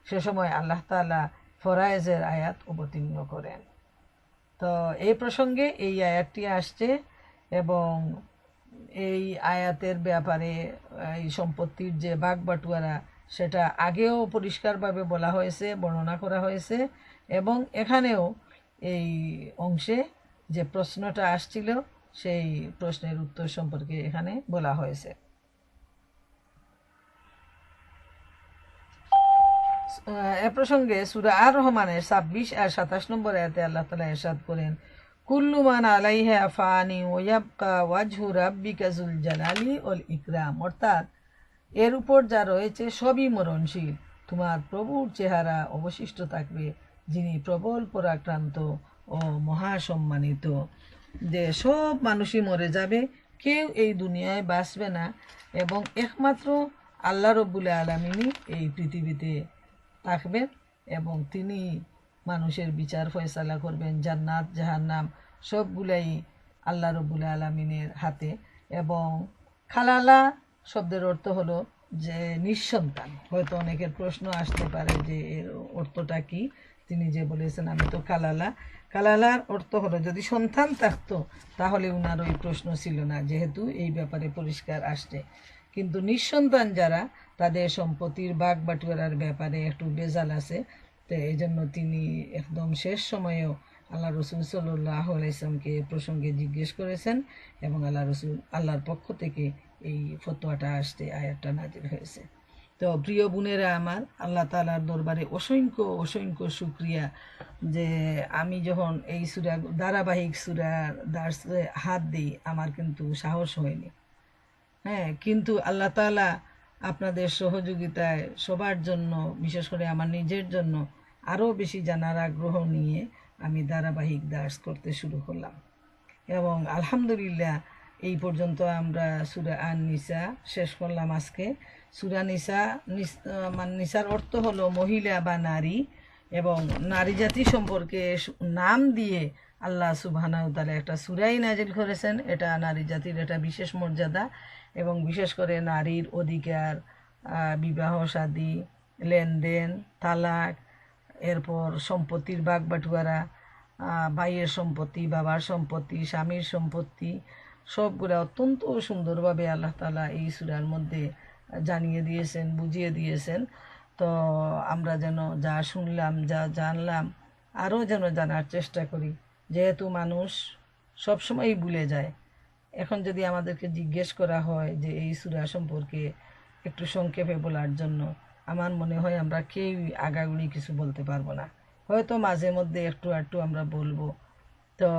S1: সে সময় আল্লাহ তাআলা ফরায়েজের আয়াত অবতীর্ণ করেন। তো এই প্রসঙ্গে এই আয়াতটি আসছে এবং এই আয়াতের ব্যাপারে এই সম্পত্তির যে ভাগ বাটোয়ারা, সেটা আগেও পরিষ্কারভাবে বলা হয়েছে, বর্ণনা করা হয়েছে, এবং এখানেও এই অংশে যে প্রশ্নটা আসছিল সেই প্রশ্নের উত্তর সম্পর্কে এখানে বলা হয়েছে। এ প্রসঙ্গে সূরা আর রহমানের 26 আর 27 নম্বর আয়াতে আল্লাহ তাআলা ইরশাদ করেন, কুল্লু মান আলাইহা ফানি ওয়া ইয়াবকা ওয়াজহু রাব্বিকা যুল জালালি ওয়াল ইকরাম, অর্থাৎ এর উপর যা রয়েছে সবই মরণশীল, তোমার প্রভুর চেহারা অবশিষ্ট থাকবে, যিনি প্রবল পরাক্রান্ত ও মহাসম্মানিত। যে সব মানুষই মরে যাবে, কেউ এই দুনিয়ায় বাঁচবে না, এবং একমাত্র আল্লাহ রাব্বুল আলামিনই এই পৃথিবীতে থাকবেন এবং তিনি মানুষের বিচার ফয়সালা করবেন। জান্নাত জাহান্নাম সবগুলাই আল্লাহ রাব্বুল আলামিনের হাতে। এবং খালালা শব্দের অর্থ হলো যে নিঃসন্তান। হয়তো অনেকের প্রশ্ন আসতে পারে যে এর অর্থটা কি। তিনি যে বলেছেন আমি তো কালালা, কালালার অর্থ হলো যদি সন্তান থাকতো তাহলে উনার ওই প্রশ্ন ছিল না, যেহেতু এই ব্যাপারে পরিষ্কার আসছে। কিন্তু নিঃসন্তান যারা, তাদের সম্পত্তির ভাগ বাটোয়ারার ব্যাপারে একটু বেজাল আছে। তো এই জন্য তিনি একদম শেষ সময়েও আল্লাহ রসুল সাল্লাল্লাহু আলাইহি ওয়াসাল্লামকে প্রসঙ্গে জিজ্ঞেস করেছেন এবং আল্লাহর পক্ষ থেকে এই ফতোয়াটা আসতে, আয়াতটা নাজিল হয়েছে। তো প্রিয় বোনেরা আমার, আল্লাহ তাআলার দরবারে অসংখ্য অসংখ্য শুকরিয়া যে আমি যখন এই ধারাবাহিক সূরার দার্সে হাত দিই, আমার কিন্তু সাহস হয়নি। হ্যাঁ, কিন্তু আল্লাহ তাআলা আপনাদের সহযোগিতায় সবার জন্য, বিশেষ করে আমার নিজের জন্য আরও বেশি জানার আগ্রহ নিয়ে আমি ধারাবাহিক দার্স করতে শুরু করলাম। এবং আলহামদুলিল্লাহ এই পর্যন্ত আমরা সূরা আন নিসা শেষ করলাম আজকে। সূরা নিসা নিসার অর্থ হলো মহিলা বা নারী, এবং নারী জাতি সম্পর্কে নাম দিয়ে আল্লাহ সুবহানাহু তাআলা একটা সূরাই নাজিল করেছেন। এটা নারী জাতির একটা বিশেষ মর্যাদা, এবং বিশেষ করে নারীর অধিকার, বিবাহ শাদী, লেনদেন, তালাক, এরপর সম্পত্তির ভাগ বাটোয়ারা, ভাইয়ের সম্পত্তি, বাবার সম্পত্তি, স্বামীর সম্পত্তি, সবগুলা অত্যন্ত সুন্দরভাবে আল্লাহ তাআলা এই সূরার মধ্যে জানিয়ে দিয়েছেন, বুঝিয়ে দিয়েছেন। তো আমরা যেন যা শুনলাম, যা জানলাম, আরও যেন জানার চেষ্টা করি, যেহেতু মানুষ সবসময়ই ভুলে যায়। এখন যদি আমাদেরকে জিজ্ঞেস করা হয় যে এই সূরা সম্পর্কে একটু সংক্ষেপে বলার জন্য, আমার মনে হয় আমরা কেউই আগাগুড়ি কিছু বলতে পারবো না। হয়তো মাঝে মধ্যে একটু একটু আমরা বলবো। তো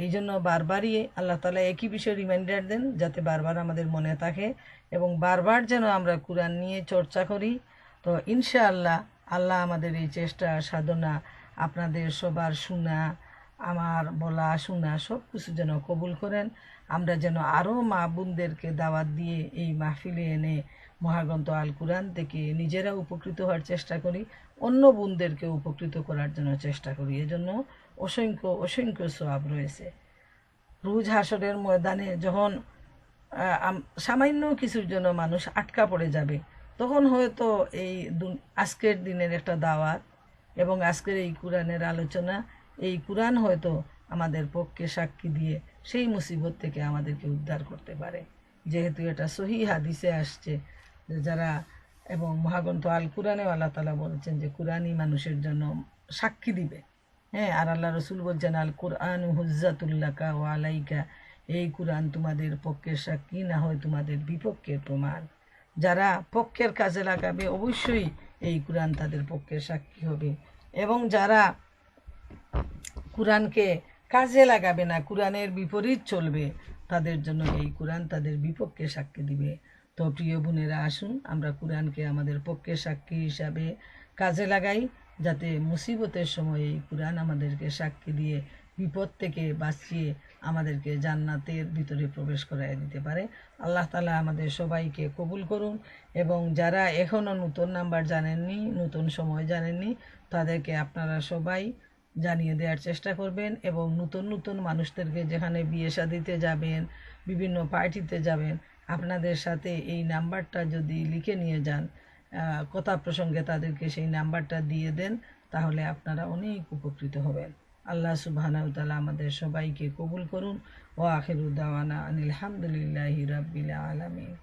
S1: এই জন্য বারবারই আল্লাহ তাআলা একই বিষয় রিমাইন্ডার দেন, যাতে বারবার আমাদের মনে থাকে এবং বারবার যেন আমরা কোরআন নিয়ে চর্চা করি। তো ইনশাআল্লাহ আল্লাহ আমাদের এই চেষ্টা সাধনা, আপনাদের সবার শোনা, আমার বলা শোনা সব কিছু যেন কবুল করেন। আমরা যেন আরও মা বোনদেরকে দাওয়াত দিয়ে এই মাহফিলে এনে মহাগ্রন্থ আল কোরআন থেকে নিজেরা উপকৃত হওয়ার চেষ্টা করি, অন্য বোনদেরকে উপকৃত করার জন্য চেষ্টা করি। এজন্য অসংখ্য অসংখ্য সওয়াব রয়েছে। রোজ হাসরের ময়দানে যখন সামান্য কিছুর জন্য মানুষ আটকা পড়ে যাবে, তখন হয়তো এই আজকের দিনের একটা দাওয়াত এবং আজকের এই কোরআনের আলোচনা, এই কোরআন হয়তো আমাদের পক্ষে সাক্ষী দিয়ে সেই মুসিবত থেকে আমাদেরকে উদ্ধার করতে পারে। যেহেতু এটা সহিহ হাদিসে আসছে যে যারা, এবং মহাগ্রন্থ আল কোরআনেও আল্লাহ তাআলা বলছেন যে কোরআনই মানুষের জন্য সাক্ষী দিবে। হ্যাঁ, আর আল্লাহ রসুল বলছেন আল কোরআন হুজ্জাতুল্লাকা ওয়া আলাইকা, এই কোরআন তোমাদের পক্ষের সাক্ষী, না হয় তোমাদের বিপক্ষের প্রমাণ। যারা পক্ষের কাজে লাগাবে অবশ্যই এই কোরআন তাদের পক্ষের সাক্ষী হবে, এবং যারা কোরআনকে কাজে লাগাবে না, কোরআনের বিপরীত চলবে, তাদের জন্য এই কোরআন তাদের বিপক্ষে সাক্ষী দিবে। তো প্রিয় বোনেরা, আসুন আমরা কোরআনকে আমাদের পক্ষে সাক্ষী হিসাবে কাজে লাগাই, যাতে মুসিবতের সময় এই কোরআন আমাদেরকে সাক্ষী দিয়ে বিপদ থেকে বাঁচিয়ে আমাদেরকে জান্নাতের ভিতরে প্রবেশ করায় দিতে পারে। আল্লাহ তাআলা আমাদের সবাইকে কবুল করুন, এবং যারা এখনও নতুন নাম্বার জানেননি, নতুন সময় জানেননি, তাদেরকে আপনারা সবাই জানিয়ে দেওয়ার চেষ্টা করবেন, এবং নতুন নতুন মানুষদেরকে যেখানে বিয়ে শাদিতে যাবেন, বিভিন্ন পার্টিতে যাবেন, আপনাদের সাথে এই নাম্বারটা যদি লিখে নিয়ে যান, কথা প্রসঙ্গে তাদেরকে সেই নাম্বারটা দিয়ে দেন, তাহলে আপনারা অনেক উপকৃত হবেন। আল্লাহ সুবহানাহু ওয়া তাআলা আমাদের সবাইকে কবুল করুন। ওয়া আখিরু দাওয়ানা আনিল হামদুলিল্লাহি রাব্বিল আলামিন।